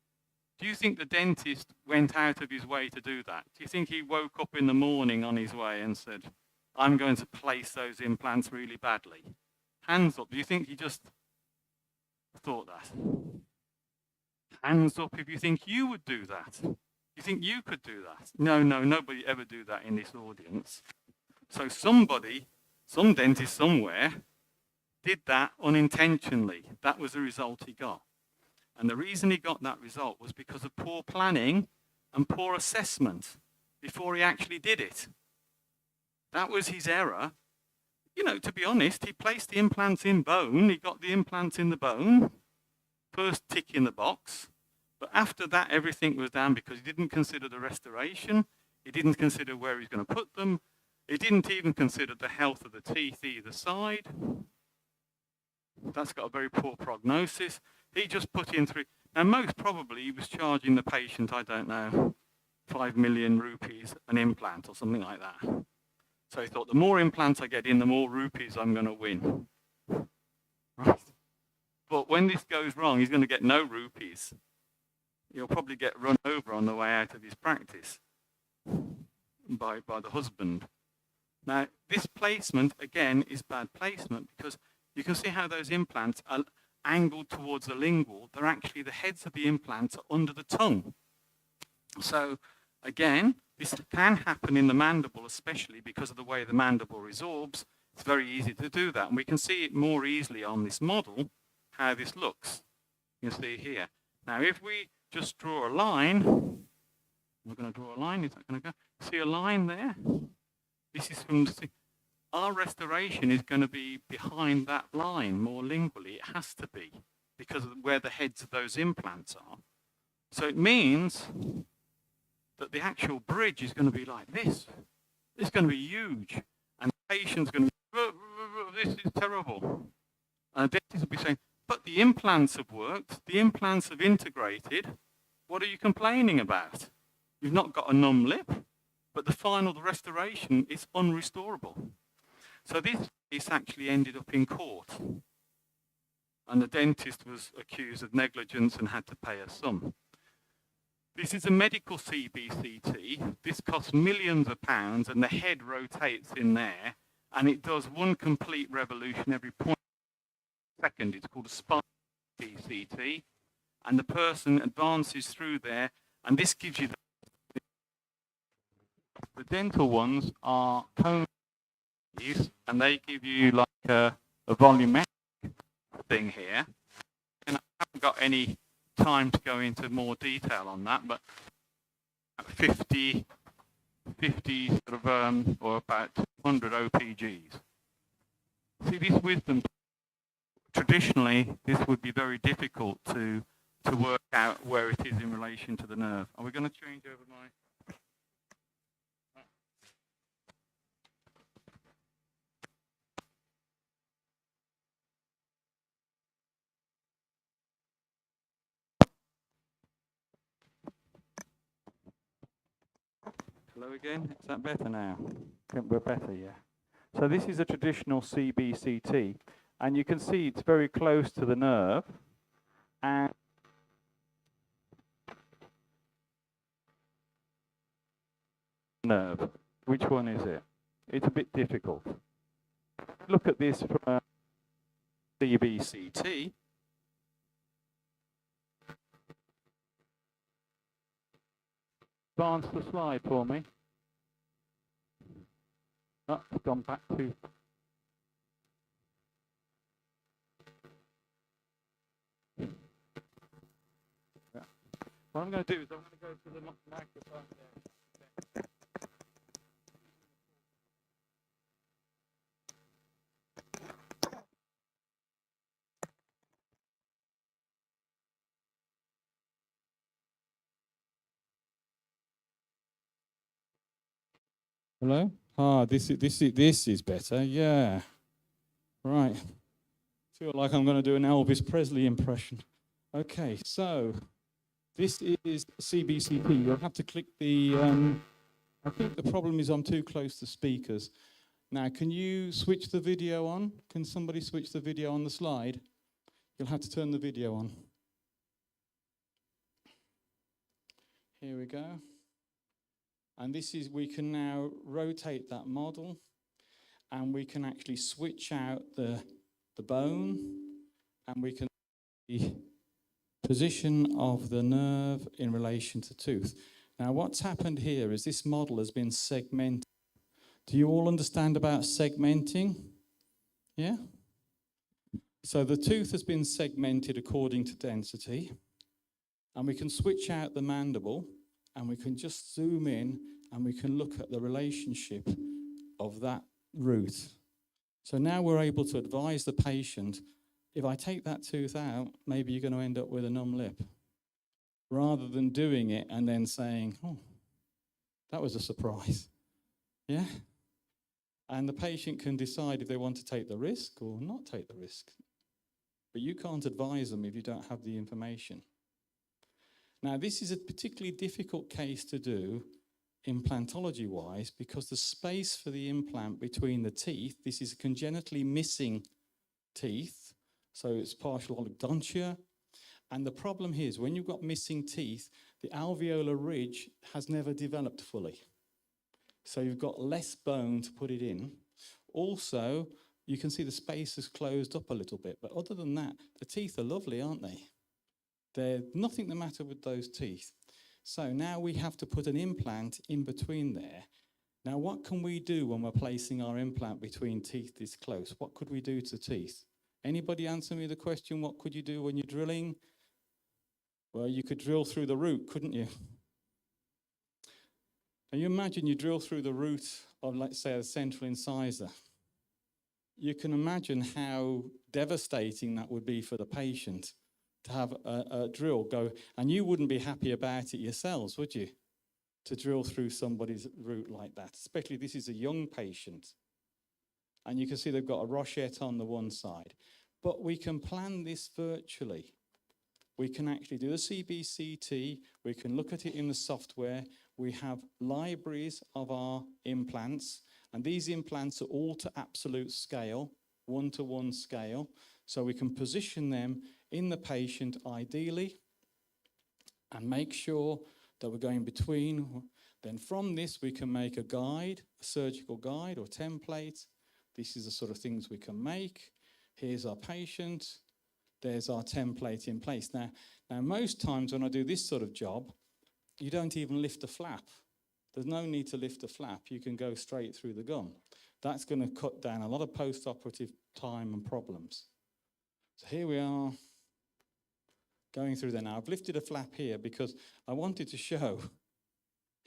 Do you think the dentist went out of his way to do that? Do you think he woke up in the morning on his way and said, I'm going to place those implants really badly? Hands up. Do you think he just thought that? Hands up if you think you would do that. You think you could do that? No, nobody ever do that in this audience. So somebody, some dentist somewhere, did that unintentionally. That was the result he got. And the reason he got that result was because of poor planning and poor assessment before he actually did it. That was his error. You know, to be honest, he placed the implants in bone. He got the implants in the bone. First tick in the box. But after that, everything was down because he didn't consider the restoration. He didn't consider where he's going to put them. He didn't even consider the health of the teeth either side. That's got a very poor prognosis. He just put in 3. Now, most probably he was charging the patient, I don't know, 5 million rupees an implant or something like that. So he thought, the more implants I get in, the more rupees I'm going to win. Right? But when this goes wrong, he's going to get no rupees. He'll probably get run over on the way out of his practice by the husband. Now, this placement, again, is bad placement because you can see how those implants are angled towards the lingual. They're actually, the heads of the implants are under the tongue. So, again, this can happen in the mandible, especially because of the way the mandible resorbs. It's very easy to do that. And we can see it more easily on this model, how this looks. You can see here. Now, if we just draw a line, we're going to draw a line, is that going to go? See a line there? This is from, our restoration is going to be behind that line more lingually. It has to be because of where the heads of those implants are. So it means that the actual bridge is going to be like this. It's going to be huge. And the patient's going to be, this is terrible. And the dentist will be saying, but the implants have worked. The implants have integrated. What are you complaining about? You've not got a numb lip, but the restoration is unrestorable. So this case actually ended up in court. And the dentist was accused of negligence and had to pay a sum. This is a medical CBCT. This costs millions of pounds and the head rotates in there And it does one complete revolution every 0.2 It's called a spine PCT. And the person advances through there, and this gives you the dental ones are cone, and they give you like a volumetric thing here. And I haven't got any time to go into more detail on that, but 50 sort of, or about 200 OPGs. See, this wisdom, traditionally, this would be very difficult to work out where it is in relation to the nerve. Are we going to change over my... Hello again, is that better now? We're better, yeah. So this is a traditional CBCT, and you can see it's very close to the nerve, and nerve. Which one is it? It's a bit difficult. Look at this from a CBCT. Advance the slide for me. Oh, it's gone back to... Yeah. What I'm going to do is I'm going to go to the microphone there. Hello? Ah, this is better. Yeah. Right. Feel like I'm going to do an Elvis Presley impression. Okay, so this is CBCT. You'll have to click the. I think the problem is I'm too close to speakers. Now, can you switch the video on? Can somebody switch the video on the slide? You'll have to turn the video on. Here we go. And this is, we can now rotate that model, and we can actually switch out the bone, and we can see the position of the nerve in relation to tooth. Now, what's happened here is this model has been segmented. Do you all understand about segmenting? Yeah? So the tooth has been segmented according to density, and we can switch out the mandible, and we can just zoom in, and we can look at the relationship of that root. So now we're able to advise the patient, if I take that tooth out, maybe you're going to end up with a numb lip, rather than doing it and then saying, oh, that was a surprise. Yeah? And the patient can decide if they want to take the risk or not take the risk. But you can't advise them if you don't have the information. Now, this is a particularly difficult case to do implantology-wise, because the space for the implant between the teeth, this is congenitally missing teeth, so it's partial oligodontia. And the problem here is when you've got missing teeth, the alveolar ridge has never developed fully. So you've got less bone to put it in. Also, you can see the space has closed up a little bit, but other than that, the teeth are lovely, aren't they? There's nothing the matter with those teeth. So now we have to put an implant in between there. Now, what can we do when we're placing our implant between teeth this close? What could we do to teeth? Anybody answer me the question, what could you do when you're drilling? Well, you could drill through the root, couldn't you? Now, you imagine you drill through the root of, let's say, a central incisor. You can imagine how devastating that would be for the patient to have a drill go, and you wouldn't be happy about it yourselves, would you? To drill through somebody's root like that, especially this is a young patient. And you can see they've got a rochette on the one side. But we can plan this virtually. We can actually do a CBCT, we can look at it in the software. We have libraries of our implants, and these implants are all to absolute scale, 1-to-1 scale, so we can position them in the patient ideally and make sure that we're going between. Then from this we can make a guide, a surgical guide or template, This is the sort of things we can make. Here's our patient. There's our template in place. Now, most times when I do this sort of job, you don't even lift a flap. There's no need to lift a flap. You can go straight through the gum. That's going to cut down a lot of post-operative time and problems. So here we are, going through there now. I've lifted a flap here because I wanted to show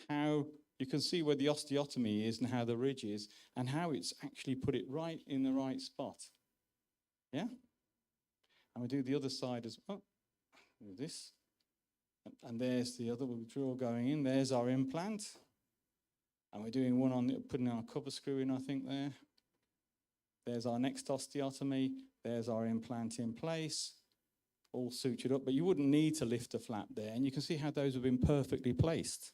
how you can see where the osteotomy is and how the ridge is and how it's actually put it right in the right spot. Yeah? And we do the other side as well. Do this. And there's the other drill going in. There's our implant. And we're doing one on putting our cover screw in, I think, there. There's our next osteotomy. There's our implant in place, all sutured up. But you wouldn't need to lift a flap there. And you can see how those have been perfectly placed.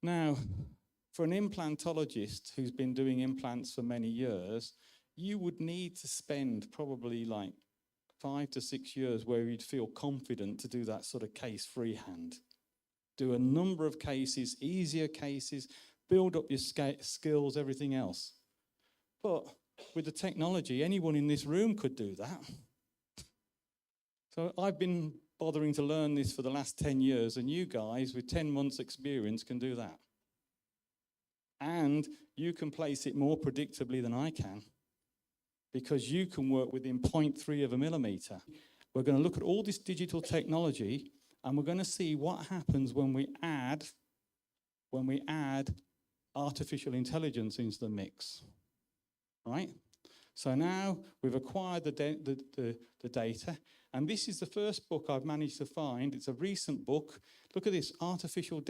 Now, for an implantologist who's been doing implants for many years, you would need to spend probably like 5 to 6 years where you'd feel confident to do that sort of case freehand. Do a number of cases, easier cases, build up your skills, everything else. But with the technology, anyone in this room could do that. So I've been bothering to learn this for the last 10 years, and you guys with 10 months experience can do that. And you can place it more predictably than I can, because you can work within 0.3 of a millimeter. We're going to look at all this digital technology, and we're going to see what happens when we add artificial intelligence into the mix, right? So now we've acquired the data, and this is the first book I've managed to find. It's a recent book. Look at this, artificial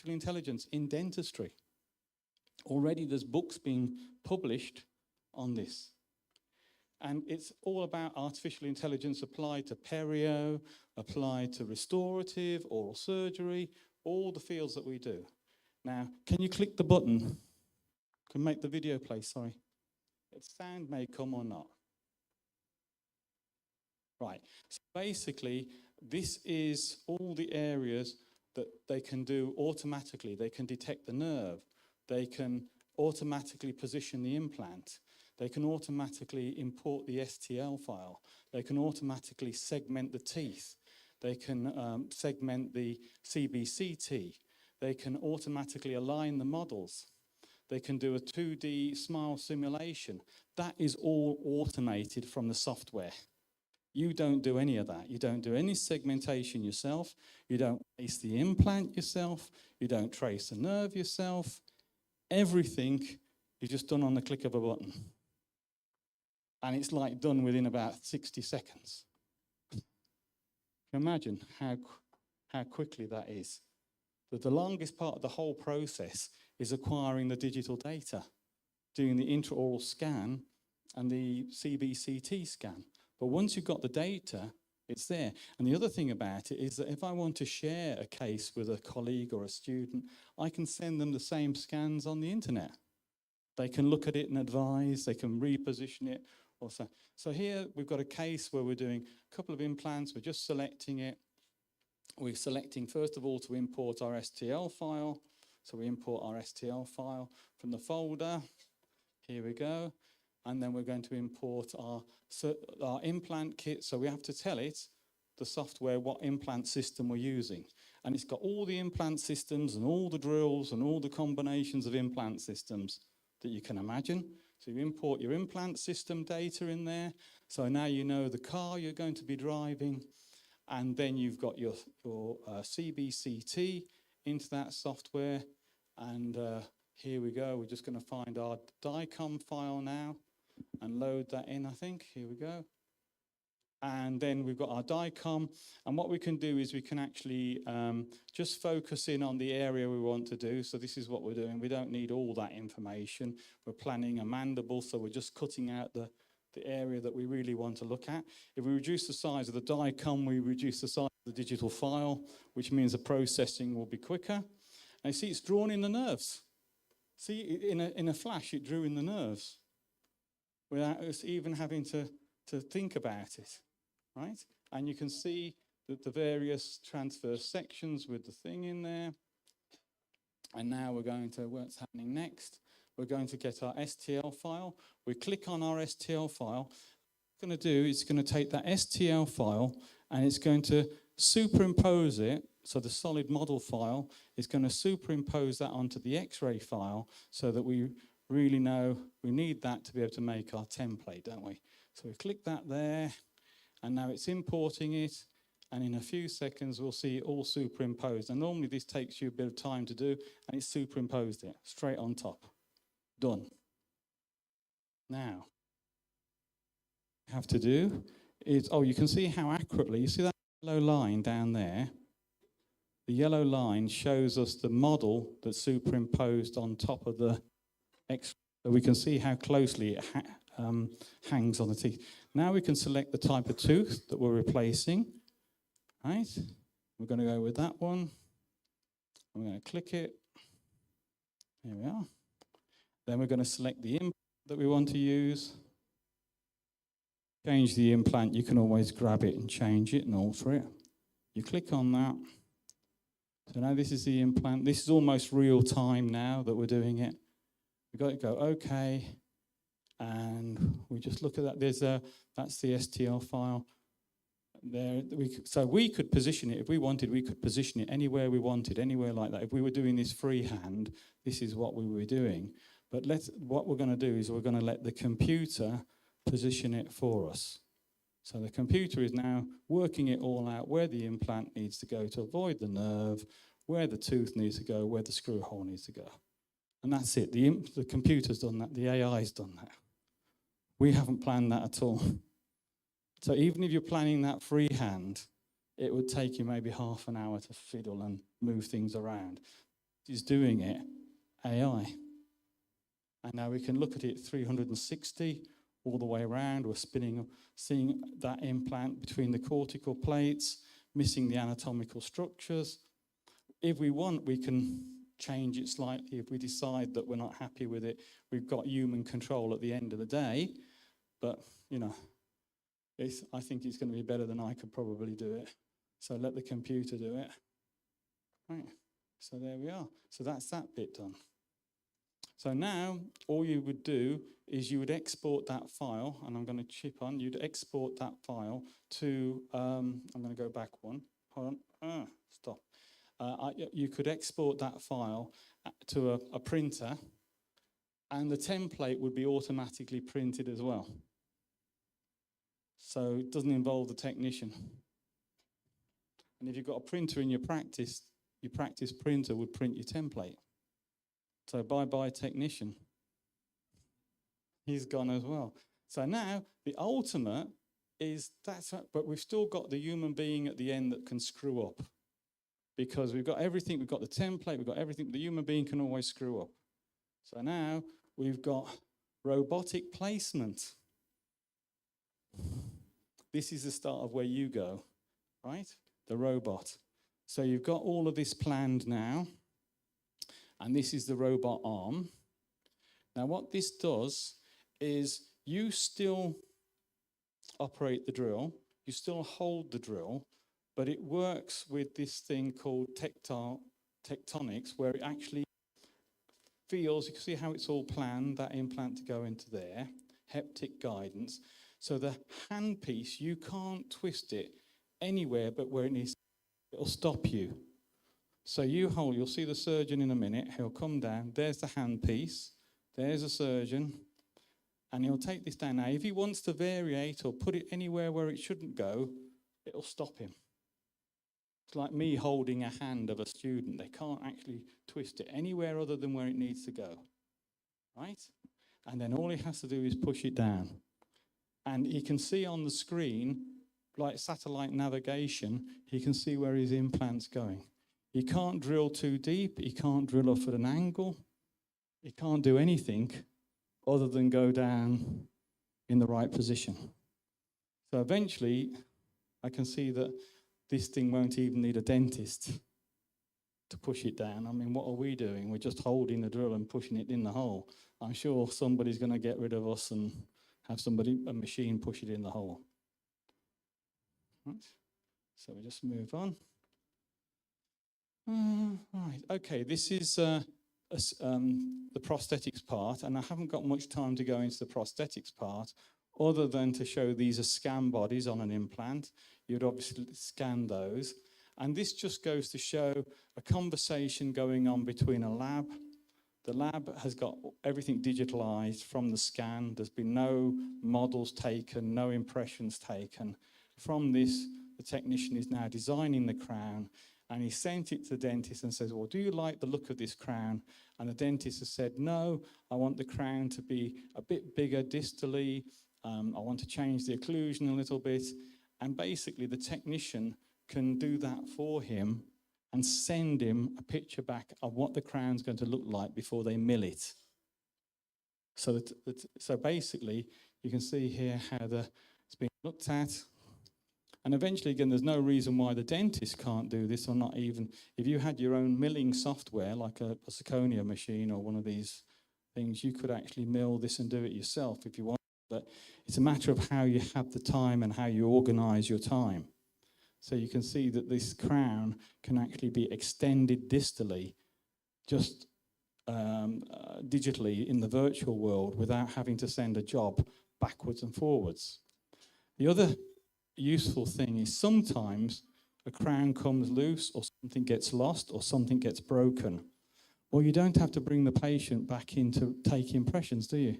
intelligence in dentistry. Already there's books being published on this. And it's all about artificial intelligence applied to perio, applied to restorative, oral surgery, all the fields that we do. Now, can you click the button? Can make the video play, sorry. Sound may come or not. Right, so basically, this is all the areas that they can do automatically. They can detect the nerve. They can automatically position the implant. They can automatically import the STL file. They can automatically segment the teeth. They can segment the CBCT. They can automatically align the models. They can do a 2D smile simulation. That is all automated from the software. You don't do any of that. You don't do any segmentation yourself. You don't trace the implant yourself. You don't trace the nerve yourself. Everything is just done on the click of a button. And it's like done within about 60 seconds. Imagine how quickly that is. But the longest part of the whole process is acquiring the digital data, doing the intraoral scan and the CBCT scan. But once you've got the data, it's there. And the other thing about it is that if I want to share a case with a colleague or a student, I can send them the same scans on the internet. They can look at it and advise, they can reposition it. So here we've got a case where we're doing a couple of implants, we're just selecting it. We're selecting, first of all, to import our STL file. So we import our STL file from the folder. Here we go. And then we're going to import our implant kit. So we have to tell it, the software, what implant system we're using. And it's got all the implant systems and all the drills and all the combinations of implant systems that you can imagine. So you import your implant system data in there. So now you know the car you're going to be driving. And then you've got your CBCT into that software. And here we go. We're just going to find our DICOM file now and load that in, I think. Here we go. And then we've got our DICOM. And what we can do is we can actually just focus in on the area we want to do. So this is what we're doing. We don't need all that information. We're planning a mandible, so we're just cutting out the area that we really want to look at. If we reduce the size of the DICOM, we reduce the size of the digital file, which means the processing will be quicker. And you see it's drawn in the nerves. See, in a flash, it drew in the nerves without us even having to think about it, right? And you can see that the various transverse sections with the thing in there. And now we're going to what's happening next. we're going to get our STL file. We click on our STL file. What it's going to do is it's going to take that STL file and it's going to superimpose it. So the solid model file is going to superimpose that onto the X-ray file so that we really know we need that to be able to make our template, don't we? So we click that there, and now it's importing it, and in a few seconds we'll see it all superimposed. And normally this takes you a bit of time to do, and it's superimposed it straight on top. Done. Now, what you have to do is, you can see how accurately, you see that yellow line down there? The yellow line shows us the model that's superimposed on top of the X. So we can see how closely it hangs on the teeth. Now we can select the type of tooth that we're replacing. Right? We're going to go with that one. I'm going to click it. Here we are. Then we're going to select the implant that we want to use. Change the implant. You can always grab it and change it and alter it. You click on that. So now this is the implant. This is almost real time now that we're doing it. We've got to go OK. And we just look at that. That's the STL file. There, so we could position it, if we wanted, we could position it anywhere we wanted, anywhere like that. If we were doing this freehand, this is what we were doing. But what we're going to do is we're going to let the computer position it for us. So the computer is now working it all out, where the implant needs to go to avoid the nerve, where the tooth needs to go, where the screw hole needs to go. And that's it. The computer's done that. The AI's done that. We haven't planned that at all. So even if you're planning that freehand, it would take you maybe half an hour to fiddle and move things around. He's doing it, AI. And now we can look at it 360 all the way around. We're seeing that implant between the cortical plates, missing the anatomical structures. If we want, we can change it slightly. If we decide that we're not happy with it, we've got human control at the end of the day. But, I think it's going to be better than I could probably do it. So let the computer do it. Right. So there we are. So that's that bit done. So now all you would do is you would export that file, and I'm going to chip on. You'd export that file to, I'm going to go back one. Hold on. Stop. You could export that file to a printer, and the template would be automatically printed as well. So it doesn't involve the technician. And if you've got a printer in your practice printer would print your template. So bye-bye technician. He's gone as well. So now the ultimate is but we've still got the human being at the end that can screw up. Because we've got everything, we've got the template, we've got everything, the human being can always screw up. So now we've got robotic placement. This is the start of where you go, right? The robot. So you've got all of this planned now, and this is the robot arm. Now what this does is you still operate the drill, you still hold the drill, but it works with this thing called tectonics, where it actually feels, you can see how it's all planned, that implant to go into there, haptic guidance. So the handpiece, you can't twist it anywhere but where it needs, it'll stop you. So you hold, you'll see the surgeon in a minute, he'll come down, there's the handpiece, there's a surgeon, and he'll take this down. Now, if he wants to variate or put it anywhere where it shouldn't go, it'll stop him. It's like me holding a hand of a student. They can't actually twist it anywhere other than where it needs to go, right? And then all he has to do is push it down. And he can see on the screen, like satellite navigation, he can see where his implant's going. He can't drill too deep. He can't drill off at an angle. He can't do anything other than go down in the right position. So eventually, I can see that this thing won't even need a dentist to push it down. I mean, what are we doing? We're just holding the drill and pushing it in the hole. I'm sure somebody's going to get rid of us and have a machine push it in the hole. Right. So we just move on. Right, okay, this is the prosthetics part, and I haven't got much time to go into the prosthetics part, other than to show these are scan bodies on an implant. You'd obviously scan those. And this just goes to show a conversation going on between a lab. The lab has got everything digitalized from the scan. There's been no models taken, no impressions taken. From this, the technician is now designing the crown, and he sent it to the dentist and says, well, do you like the look of this crown? And the dentist has said, no, I want the crown to be a bit bigger distally. I want to change the occlusion a little bit. And basically, the technician can do that for him and send him a picture back of what the crown's going to look like before they mill it. So, so basically, you can see here how it's been looked at. And eventually, again, there's no reason why the dentist can't do this, or not even if you had your own milling software, like a zirconia machine or one of these things, you could actually mill this and do it yourself if you want. But it's a matter of how you have the time and how you organize your time. So you can see that this crown can actually be extended distally, just digitally in the virtual world, without having to send a job backwards and forwards. The other useful thing is sometimes a crown comes loose, or something gets lost, or something gets broken. Well, you don't have to bring the patient back in to take impressions, do you?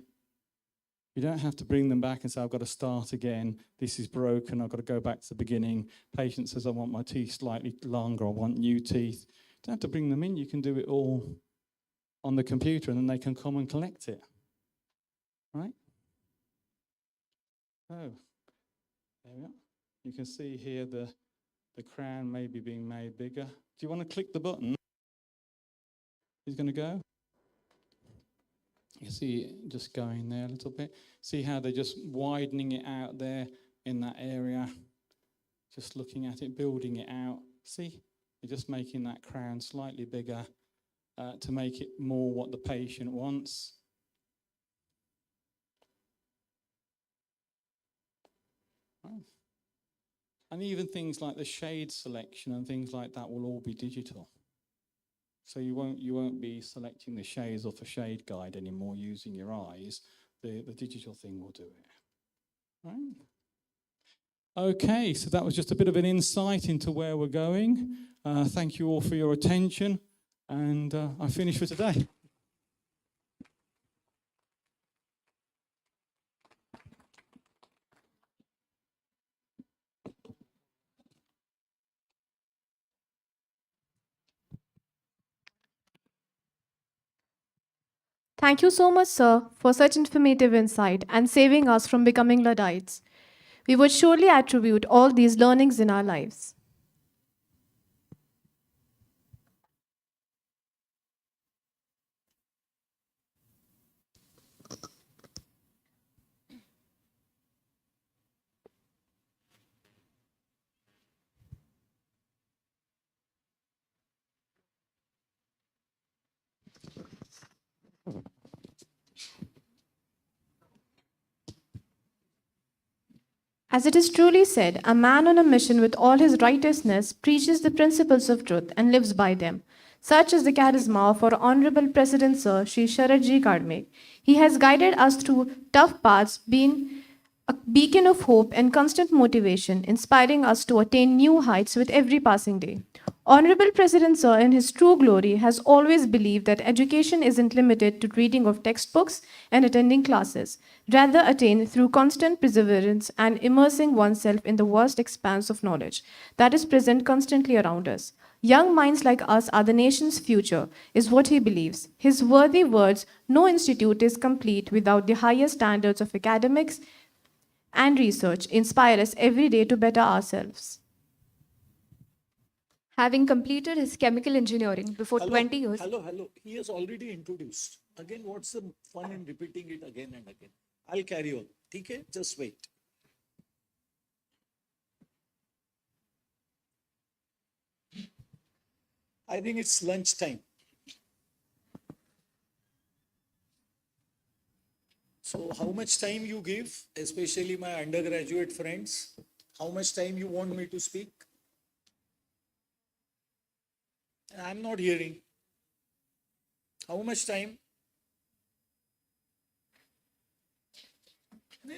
You don't have to bring them back and say, I've got to start again, this is broken, I've got to go back to the beginning. Patient says, I want my teeth slightly longer, I want new teeth. You don't have to bring them in, you can do it all on the computer, and then they can come and collect it. Right? Oh, there we are. You can see here the crown may be being made bigger. Do you want to click the button? He's going to go. You see it just going there a little bit. See how they're just widening it out there in that area. Just looking at it, building it out. See, they're just making that crown slightly bigger to make it more what the patient wants. Right. And even things like the shade selection and things like that will all be digital. So you won't be selecting the shades off a shade guide anymore using your eyes. The digital thing will do it. Right? Okay, so that was just a bit of an insight into where we're going. Thank you all for your attention, and I finish for today. Thank you so much, sir, for such informative insight and saving us from becoming Luddites. We would surely attribute all these learnings in our lives. As it is truly said, a man on a mission with all his righteousness preaches the principles of truth and lives by them. Such is the charisma of our Honorable President Sir Shri Sharadji Kadmik. He has guided us through tough paths, being a beacon of hope and constant motivation, inspiring us to attain new heights with every passing day. Honorable President Sir, in his true glory, has always believed that education isn't limited to reading of textbooks and attending classes, rather attained through constant perseverance and immersing oneself in the vast expanse of knowledge that is present constantly around us. Young minds like us are the nation's future, is what he believes. His worthy words, no institute is complete without the highest standards of academics and research, inspire us every day to better ourselves. Having completed his chemical engineering before 20 years. Hello. He has already introduced. Again, what's the fun in repeating it again and again? I'll carry on. Okay? Just wait. I think it's lunch time. So how much time you give, especially my undergraduate friends? How much time you want me to speak? I'm not hearing. How much time?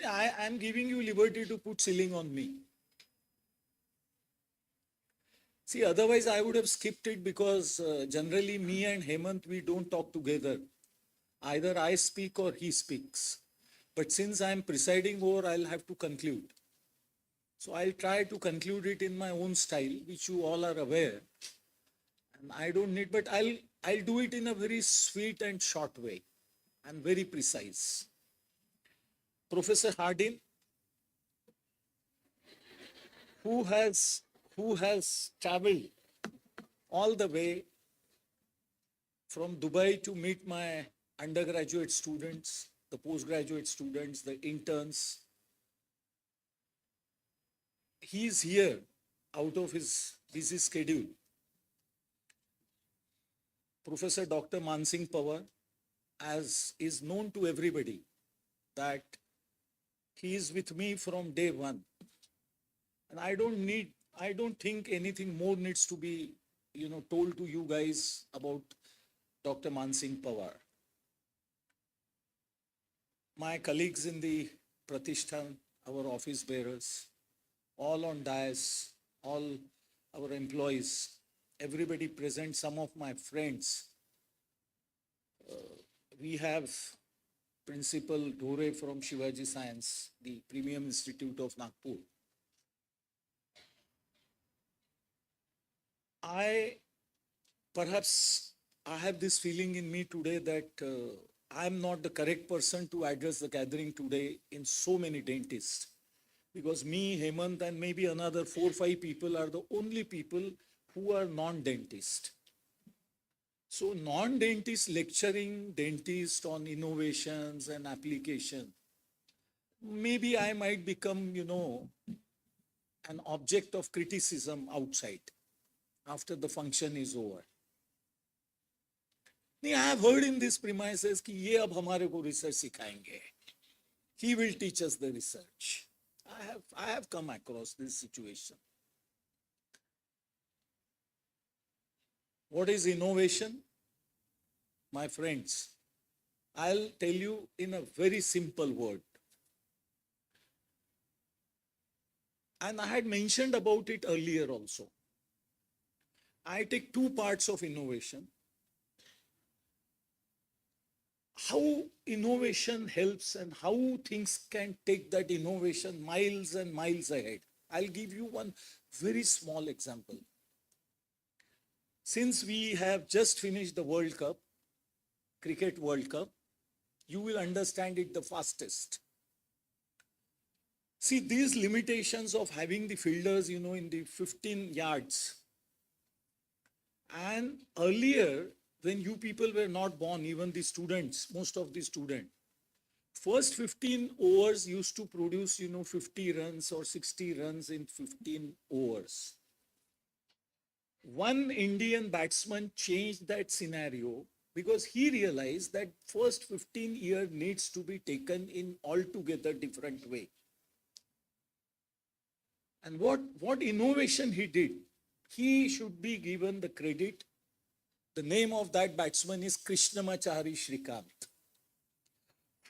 I am giving you liberty to put ceiling on me. See, otherwise I would have skipped it because generally me and Hemant, we don't talk together. Either I speak or he speaks. But since I am presiding over, I'll have to conclude. So I'll try to conclude it in my own style, which you all are aware. And I don't need, but I'll do it in a very sweet and short way and very precise. Professor Hardin, who has traveled all the way from Dubai to meet my undergraduate students, the postgraduate students, the interns. He's here out of his busy schedule. Professor Dr. Mansing Pawar, as is known to everybody, that he is with me from day one. And I don't think anything more needs to be, told to you guys about Dr. Mansing Pawar. My colleagues in the Pratishthan, our office bearers, all on dais, all our employees, everybody present, some of my friends. We have Principal Dhore from Shivaji Science, the Premium Institute of Nagpur. Perhaps I have this feeling in me today that I'm not the correct person to address the gathering today in so many dentists. Because me, Hemant, and maybe another 4 or 5 people are the only people who are non-dentist. So non-dentist lecturing dentist on innovations and application, maybe I might become, an object of criticism outside after the function is over. I have heard in these premises कि ये अब हमारे को research सिखाएंगे. He will teach us the research. I have come across this situation. What is innovation? My friends, I'll tell you in a very simple word. And I had mentioned about it earlier also. I take 2 parts of innovation. How innovation helps and how things can take that innovation miles and miles ahead. I'll give you one very small example. Since we have just finished the World Cup, Cricket World Cup, you will understand it the fastest. See, these limitations of having the fielders, in the 15 yards. And earlier, when you people were not born, even the students, most of the students, first 15 overs used to produce, 50 runs or 60 runs in 15 overs. One Indian batsman changed that scenario because he realized that first 15 years needs to be taken in altogether different way. And what innovation he did, he should be given the credit. The name of that batsman is Krishnamachari Shrikant,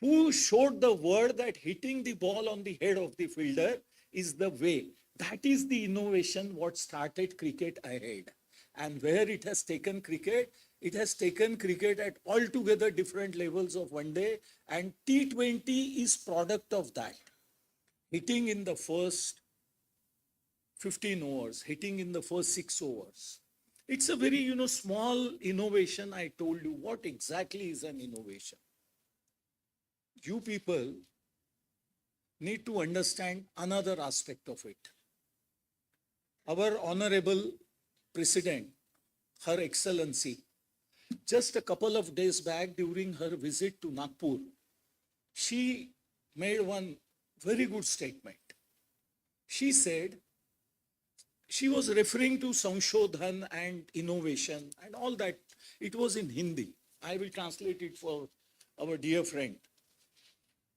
who showed the world that hitting the ball on the head of the fielder is the way. That is the innovation what started cricket ahead. And where it has taken cricket at altogether different levels of one day, and T20 is product of that. Hitting in the first 15 overs, hitting in the first 6 overs. It's a very, small innovation. I told you what exactly is an innovation. You people need to understand another aspect of it. Our Honorable President, Her Excellency, just a couple of days back during her visit to Nagpur, she made one very good statement. She said, she was referring to Sanshodhan and innovation and all that. It was in Hindi. I will translate it for our dear friend.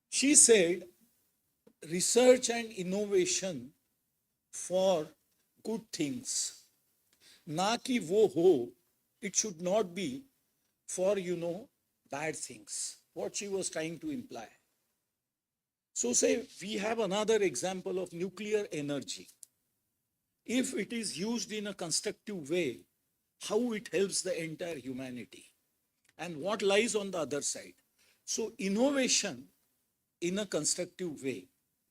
She said, research and innovation for good things. Na ki wo ho, it should not be for, bad things. What she was trying to imply. So say we have another example of nuclear energy. If it is used in a constructive way, how it helps the entire humanity and what lies on the other side. So innovation in a constructive way,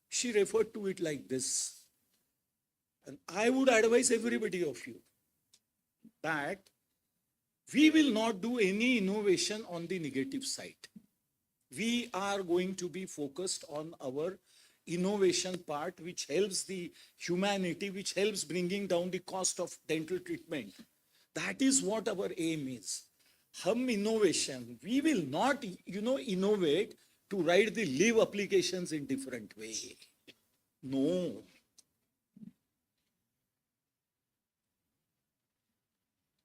she referred to it like this. And I would advise everybody of you that we will not do any innovation on the negative side. We are going to be focused on our innovation part, which helps the humanity, which helps bringing down the cost of dental treatment. That is what our aim is. Hum innovation, we will not, innovate to write the live applications in different way. No.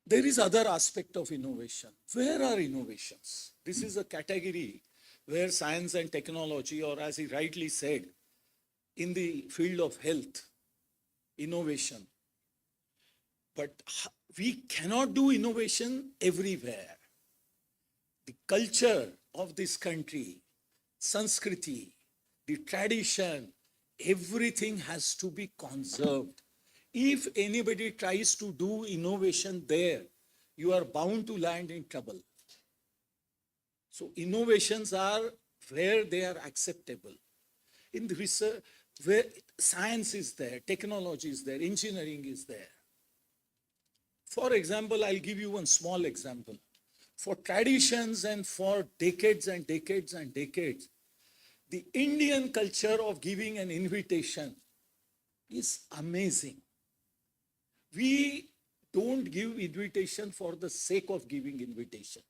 There is other aspect of innovation. Where are innovations? This is a category where science and technology, or as he rightly said, in the field of health, innovation. But we cannot do innovation everywhere. The culture of this country, Sanskriti, the tradition, everything has to be conserved. If anybody tries to do innovation there, you are bound to land in trouble. So innovations are where they are acceptable. In the research, where science is there, technology is there, engineering is there. For example, I'll give you one small example. For traditions and for decades and decades and decades, the Indian culture of giving an invitation is amazing. We don't give invitation for the sake of giving invitation.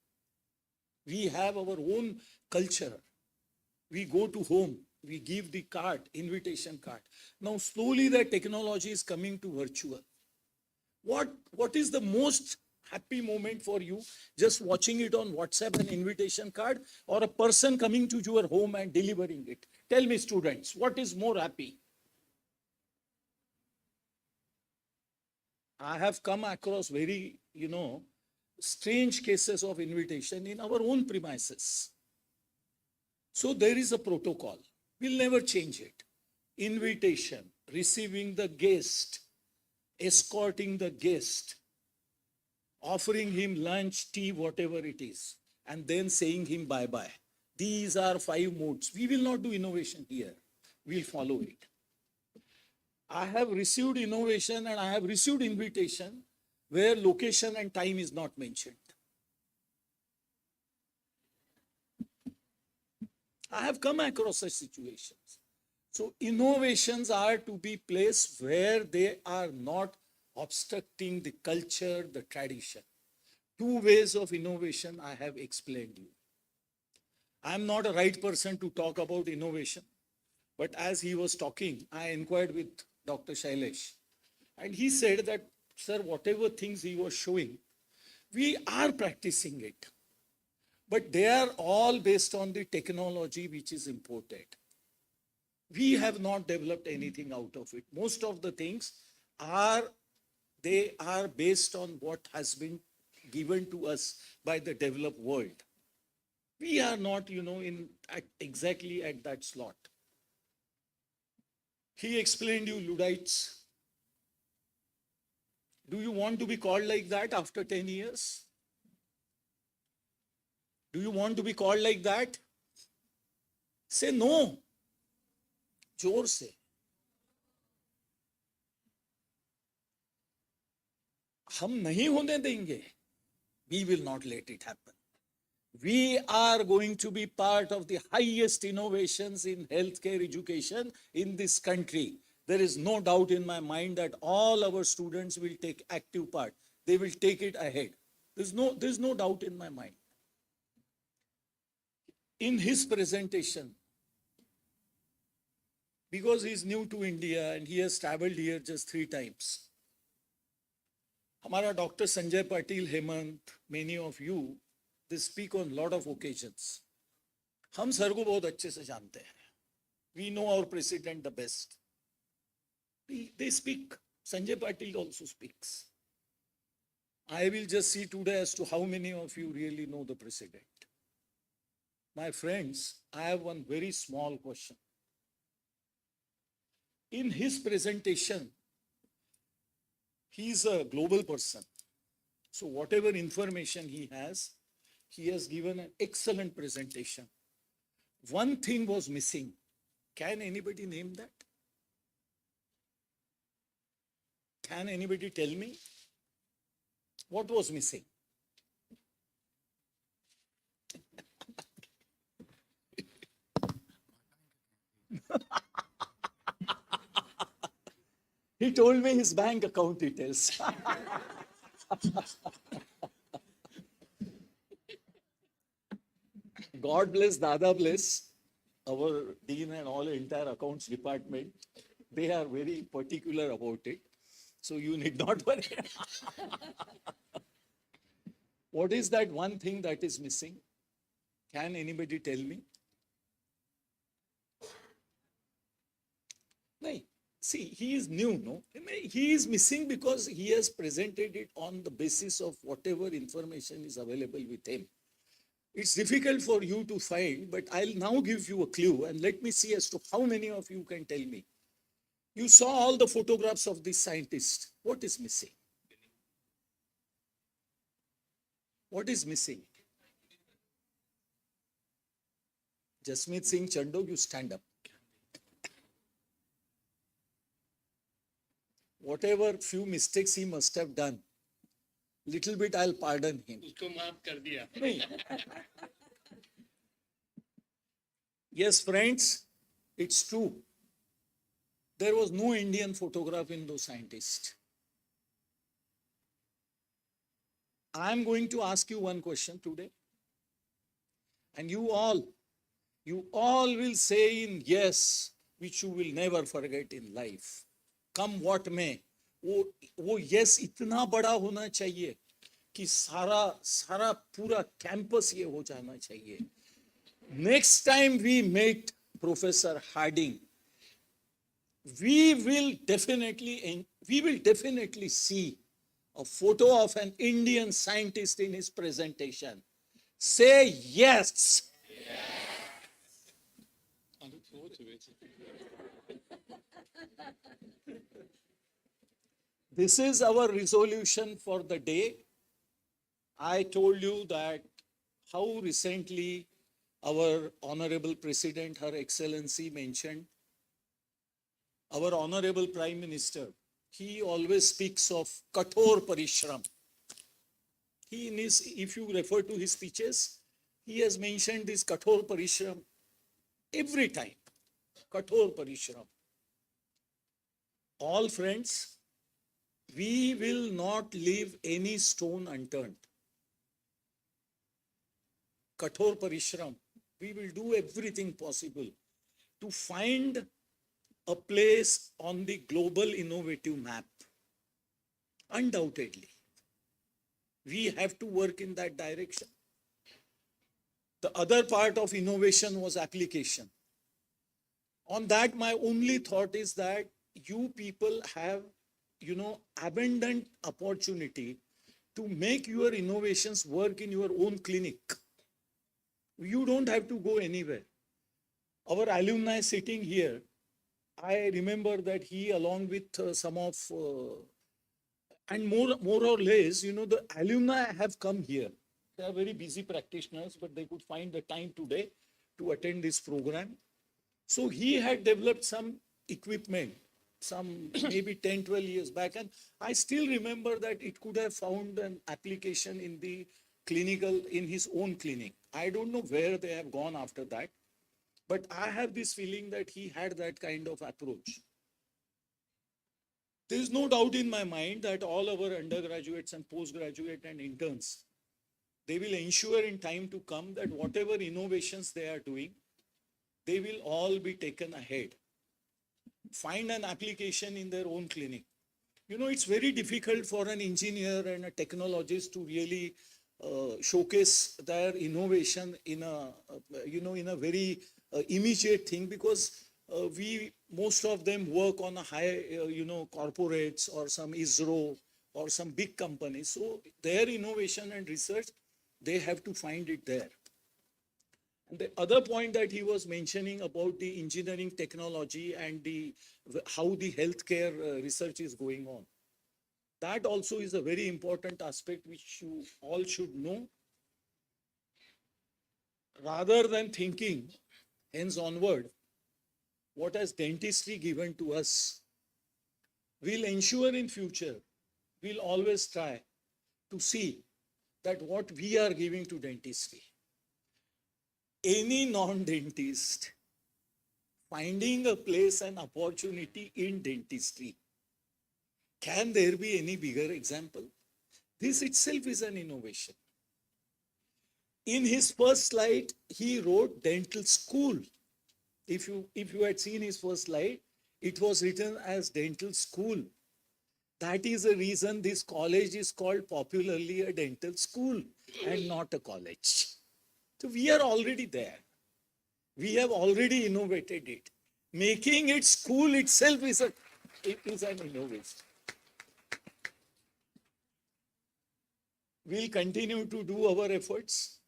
We have our own culture. We go to home, we give the card, invitation card. Now slowly the technology is coming to virtual. What is the most happy moment for you? Just watching it on WhatsApp, an invitation card, or a person coming to your home and delivering it? Tell me, students, what is more happy? I have come across very, strange cases of invitation in our own premises. So there is a protocol. We'll never change it. Invitation, receiving the guest, escorting the guest, offering him lunch, tea, whatever it is, and then saying him bye-bye. These are 5 modes. We will not do innovation here. We'll follow it. I have received innovation and I have received invitation where location and time is not mentioned. I have come across such situations. So innovations are to be placed where they are not obstructing the culture, the tradition. 2 ways of innovation I have explained you. I am not a right person to talk about innovation, but as he was talking, I inquired with Dr. Shailesh, and he said that, sir, whatever things he was showing, we are practicing it. But they are all based on the technology which is imported. We have not developed anything out of it. Most of the things are based on what has been given to us by the developed world. We are not, exactly at that slot. He explained you Luddites. Do you want to be called like that after 10 years? Do you want to be called like that? Say no. जोर से. हम नहीं होने देंगे. We will not let it happen. We are going to be part of the highest innovations in healthcare education in this country. There is no doubt in my mind that all our students will take active part. They will take it ahead. There's no doubt in my mind. In his presentation, because he is new to India and he has traveled here just 3 times, हमारा Dr. Sanjay Patil, Hemant, many of you, they speak on lot of occasions. हम sir को बहुत अच्छे से जानते हैं. We know our president the best. They speak. Sanjay Patil also speaks. I will just see today as to how many of you really know the president. My friends, I have one very small question. In his presentation, he is a global person. So whatever information he has given an excellent presentation. One thing was missing. Can anybody name that? Can anybody tell me? What was missing? He told me his bank account details. God bless, Dada bless, our dean and all entire accounts department. They are very particular about it. So you need not worry. What is that one thing that is missing? Can anybody tell me? No. See, he is new, no? He is missing because he has presented it on the basis of whatever information is available with him. It's difficult for you to find, but I'll now give you a clue and let me see as to how many of you can tell me. You saw all the photographs of this scientist. What is missing? What is missing? Jasmeet Singh Chando, you stand up. Whatever few mistakes he must have done, little bit I'll pardon him. उसको माफ कर दिया. नहीं. Yes, friends, it's true. There was no Indian photograph in those scientists. I'm going to ask you one question today. And you all will say in yes, which you will never forget in life. Come what may. वो yes इतना बड़ा होना चाहिए कि सारा पूरा campus ये हो जाना चाहिए. Next time we meet Professor Harding, we will definitely see a photo of an Indian scientist in his presentation. Say yes. I look forward to it. This is our resolution for the day. I told you that how recently our Honorable President, Her Excellency mentioned, our Honorable Prime Minister, he always speaks of Kathor Parishram. If you refer to his speeches, he has mentioned this Kathor Parishram every time. Kathor Parishram. All friends, we will not leave any stone unturned. Kathor Parishram. We will do everything possible to find a place on the global innovative map. Undoubtedly. We have to work in that direction. The other part of innovation was application. On that, my only thought is that you people have, abundant opportunity to make your innovations work in your own clinic. You don't have to go anywhere. Our alumni sitting here, I remember that he, along with some of, and more or less, the alumni have come here. They are very busy practitioners, but they could find the time today to attend this program. So he had developed some equipment, some maybe 10, 12 years back. And I still remember that it could have found an application in the clinical, in his own clinic. I don't know where they have gone after that. But I have this feeling that he had that kind of approach. There is no doubt in my mind that all our undergraduates and postgraduate and interns, they will ensure in time to come that whatever innovations they are doing, they will all be taken ahead. Find an application in their own clinic. It's very difficult for an engineer and a technologist to really showcase their innovation in a very immediate thing, because most of them work on a high, corporates or some ISRO or some big companies. So their innovation and research, they have to find it there. And the other point that he was mentioning about the engineering technology and how the healthcare research is going on, that also is a very important aspect which you all should know. Rather than thinking hence onward, what has dentistry given to us, we'll ensure in future, we'll always try to see that what we are giving to dentistry, any non-dentist finding a place and opportunity in dentistry, can there be any bigger example? This itself is an innovation. In his first slide, he wrote dental school. If you had seen his first slide, it was written as dental school. That is the reason this college is called popularly a dental school and not a college. So we are already there. We have already innovated it. Making it school itself is an innovation. We'll continue to do our efforts.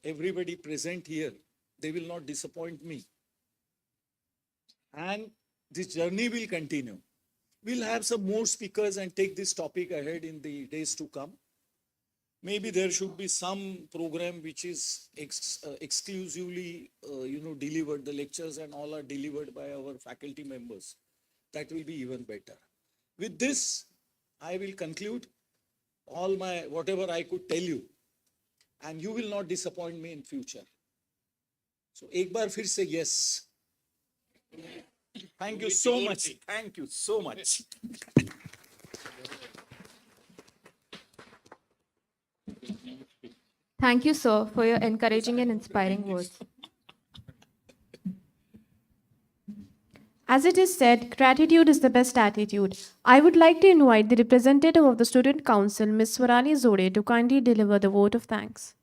Everybody present here, they will not disappoint me. And this journey will continue. We'll have some more speakers and take this topic ahead in the days to come. Maybe there should be some program which is exclusively, delivered. The lectures and all are delivered by our faculty members. That will be even better. With this, I will conclude whatever I could tell you. And you will not disappoint me in future. So, एक बार फिर से yes. Thank you so much. Thank you so much. Thank you, sir, for your encouraging and inspiring words. As it is said, gratitude is the best attitude. I would like to invite the representative of the Student Council, Ms. Swarali Zode, to kindly deliver the vote of thanks.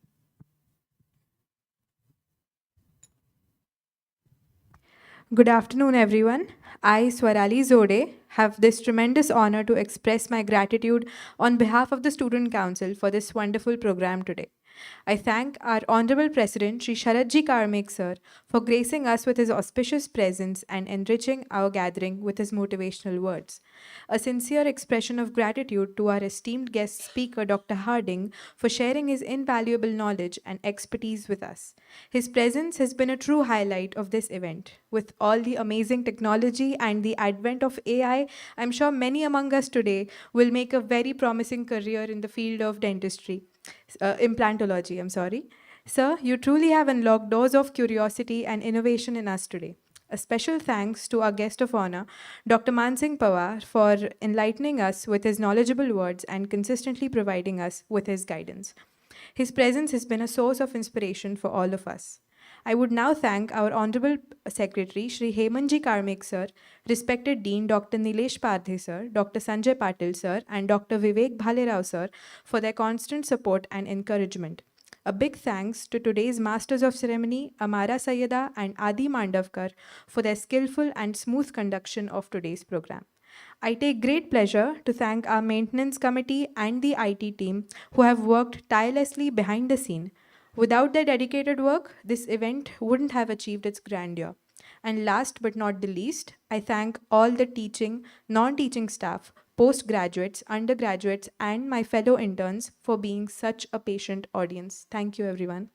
Good afternoon, everyone. I, Swarali Zode, have this tremendous honor to express my gratitude on behalf of the Student Council for this wonderful program today. I thank our Honorable President, Shri Sharadji Karmik Sir, for gracing us with his auspicious presence and enriching our gathering with his motivational words. A sincere expression of gratitude to our esteemed guest speaker, Dr. Harding, for sharing his invaluable knowledge and expertise with us. His presence has been a true highlight of this event. With all the amazing technology and the advent of AI, I'm sure many among us today will make a very promising career in the field of dentistry. Implantology, I'm sorry. Sir, you truly have unlocked doors of curiosity and innovation in us today. A special thanks to our guest of honor, Dr. Mansing Pawar, for enlightening us with his knowledgeable words and consistently providing us with his guidance. His presence has been a source of inspiration for all of us. I would now thank our Honorable Secretary, Shri Hemanji Karmik Sir, respected Dean Dr. Nilesh Pardhe Sir, Dr. Sanjay Patil Sir, and Dr. Vivek Bhalerao Sir for their constant support and encouragement. A big thanks to today's Masters of Ceremony, Amara Sayyeda and Adi Mandavkar, for their skillful and smooth conduction of today's program. I take great pleasure to thank our maintenance committee and the IT team who have worked tirelessly behind the scene. Without their dedicated work, this event wouldn't have achieved its grandeur. And last but not the least, I thank all the teaching, non-teaching staff, postgraduates, undergraduates, and my fellow interns for being such a patient audience. Thank you, everyone.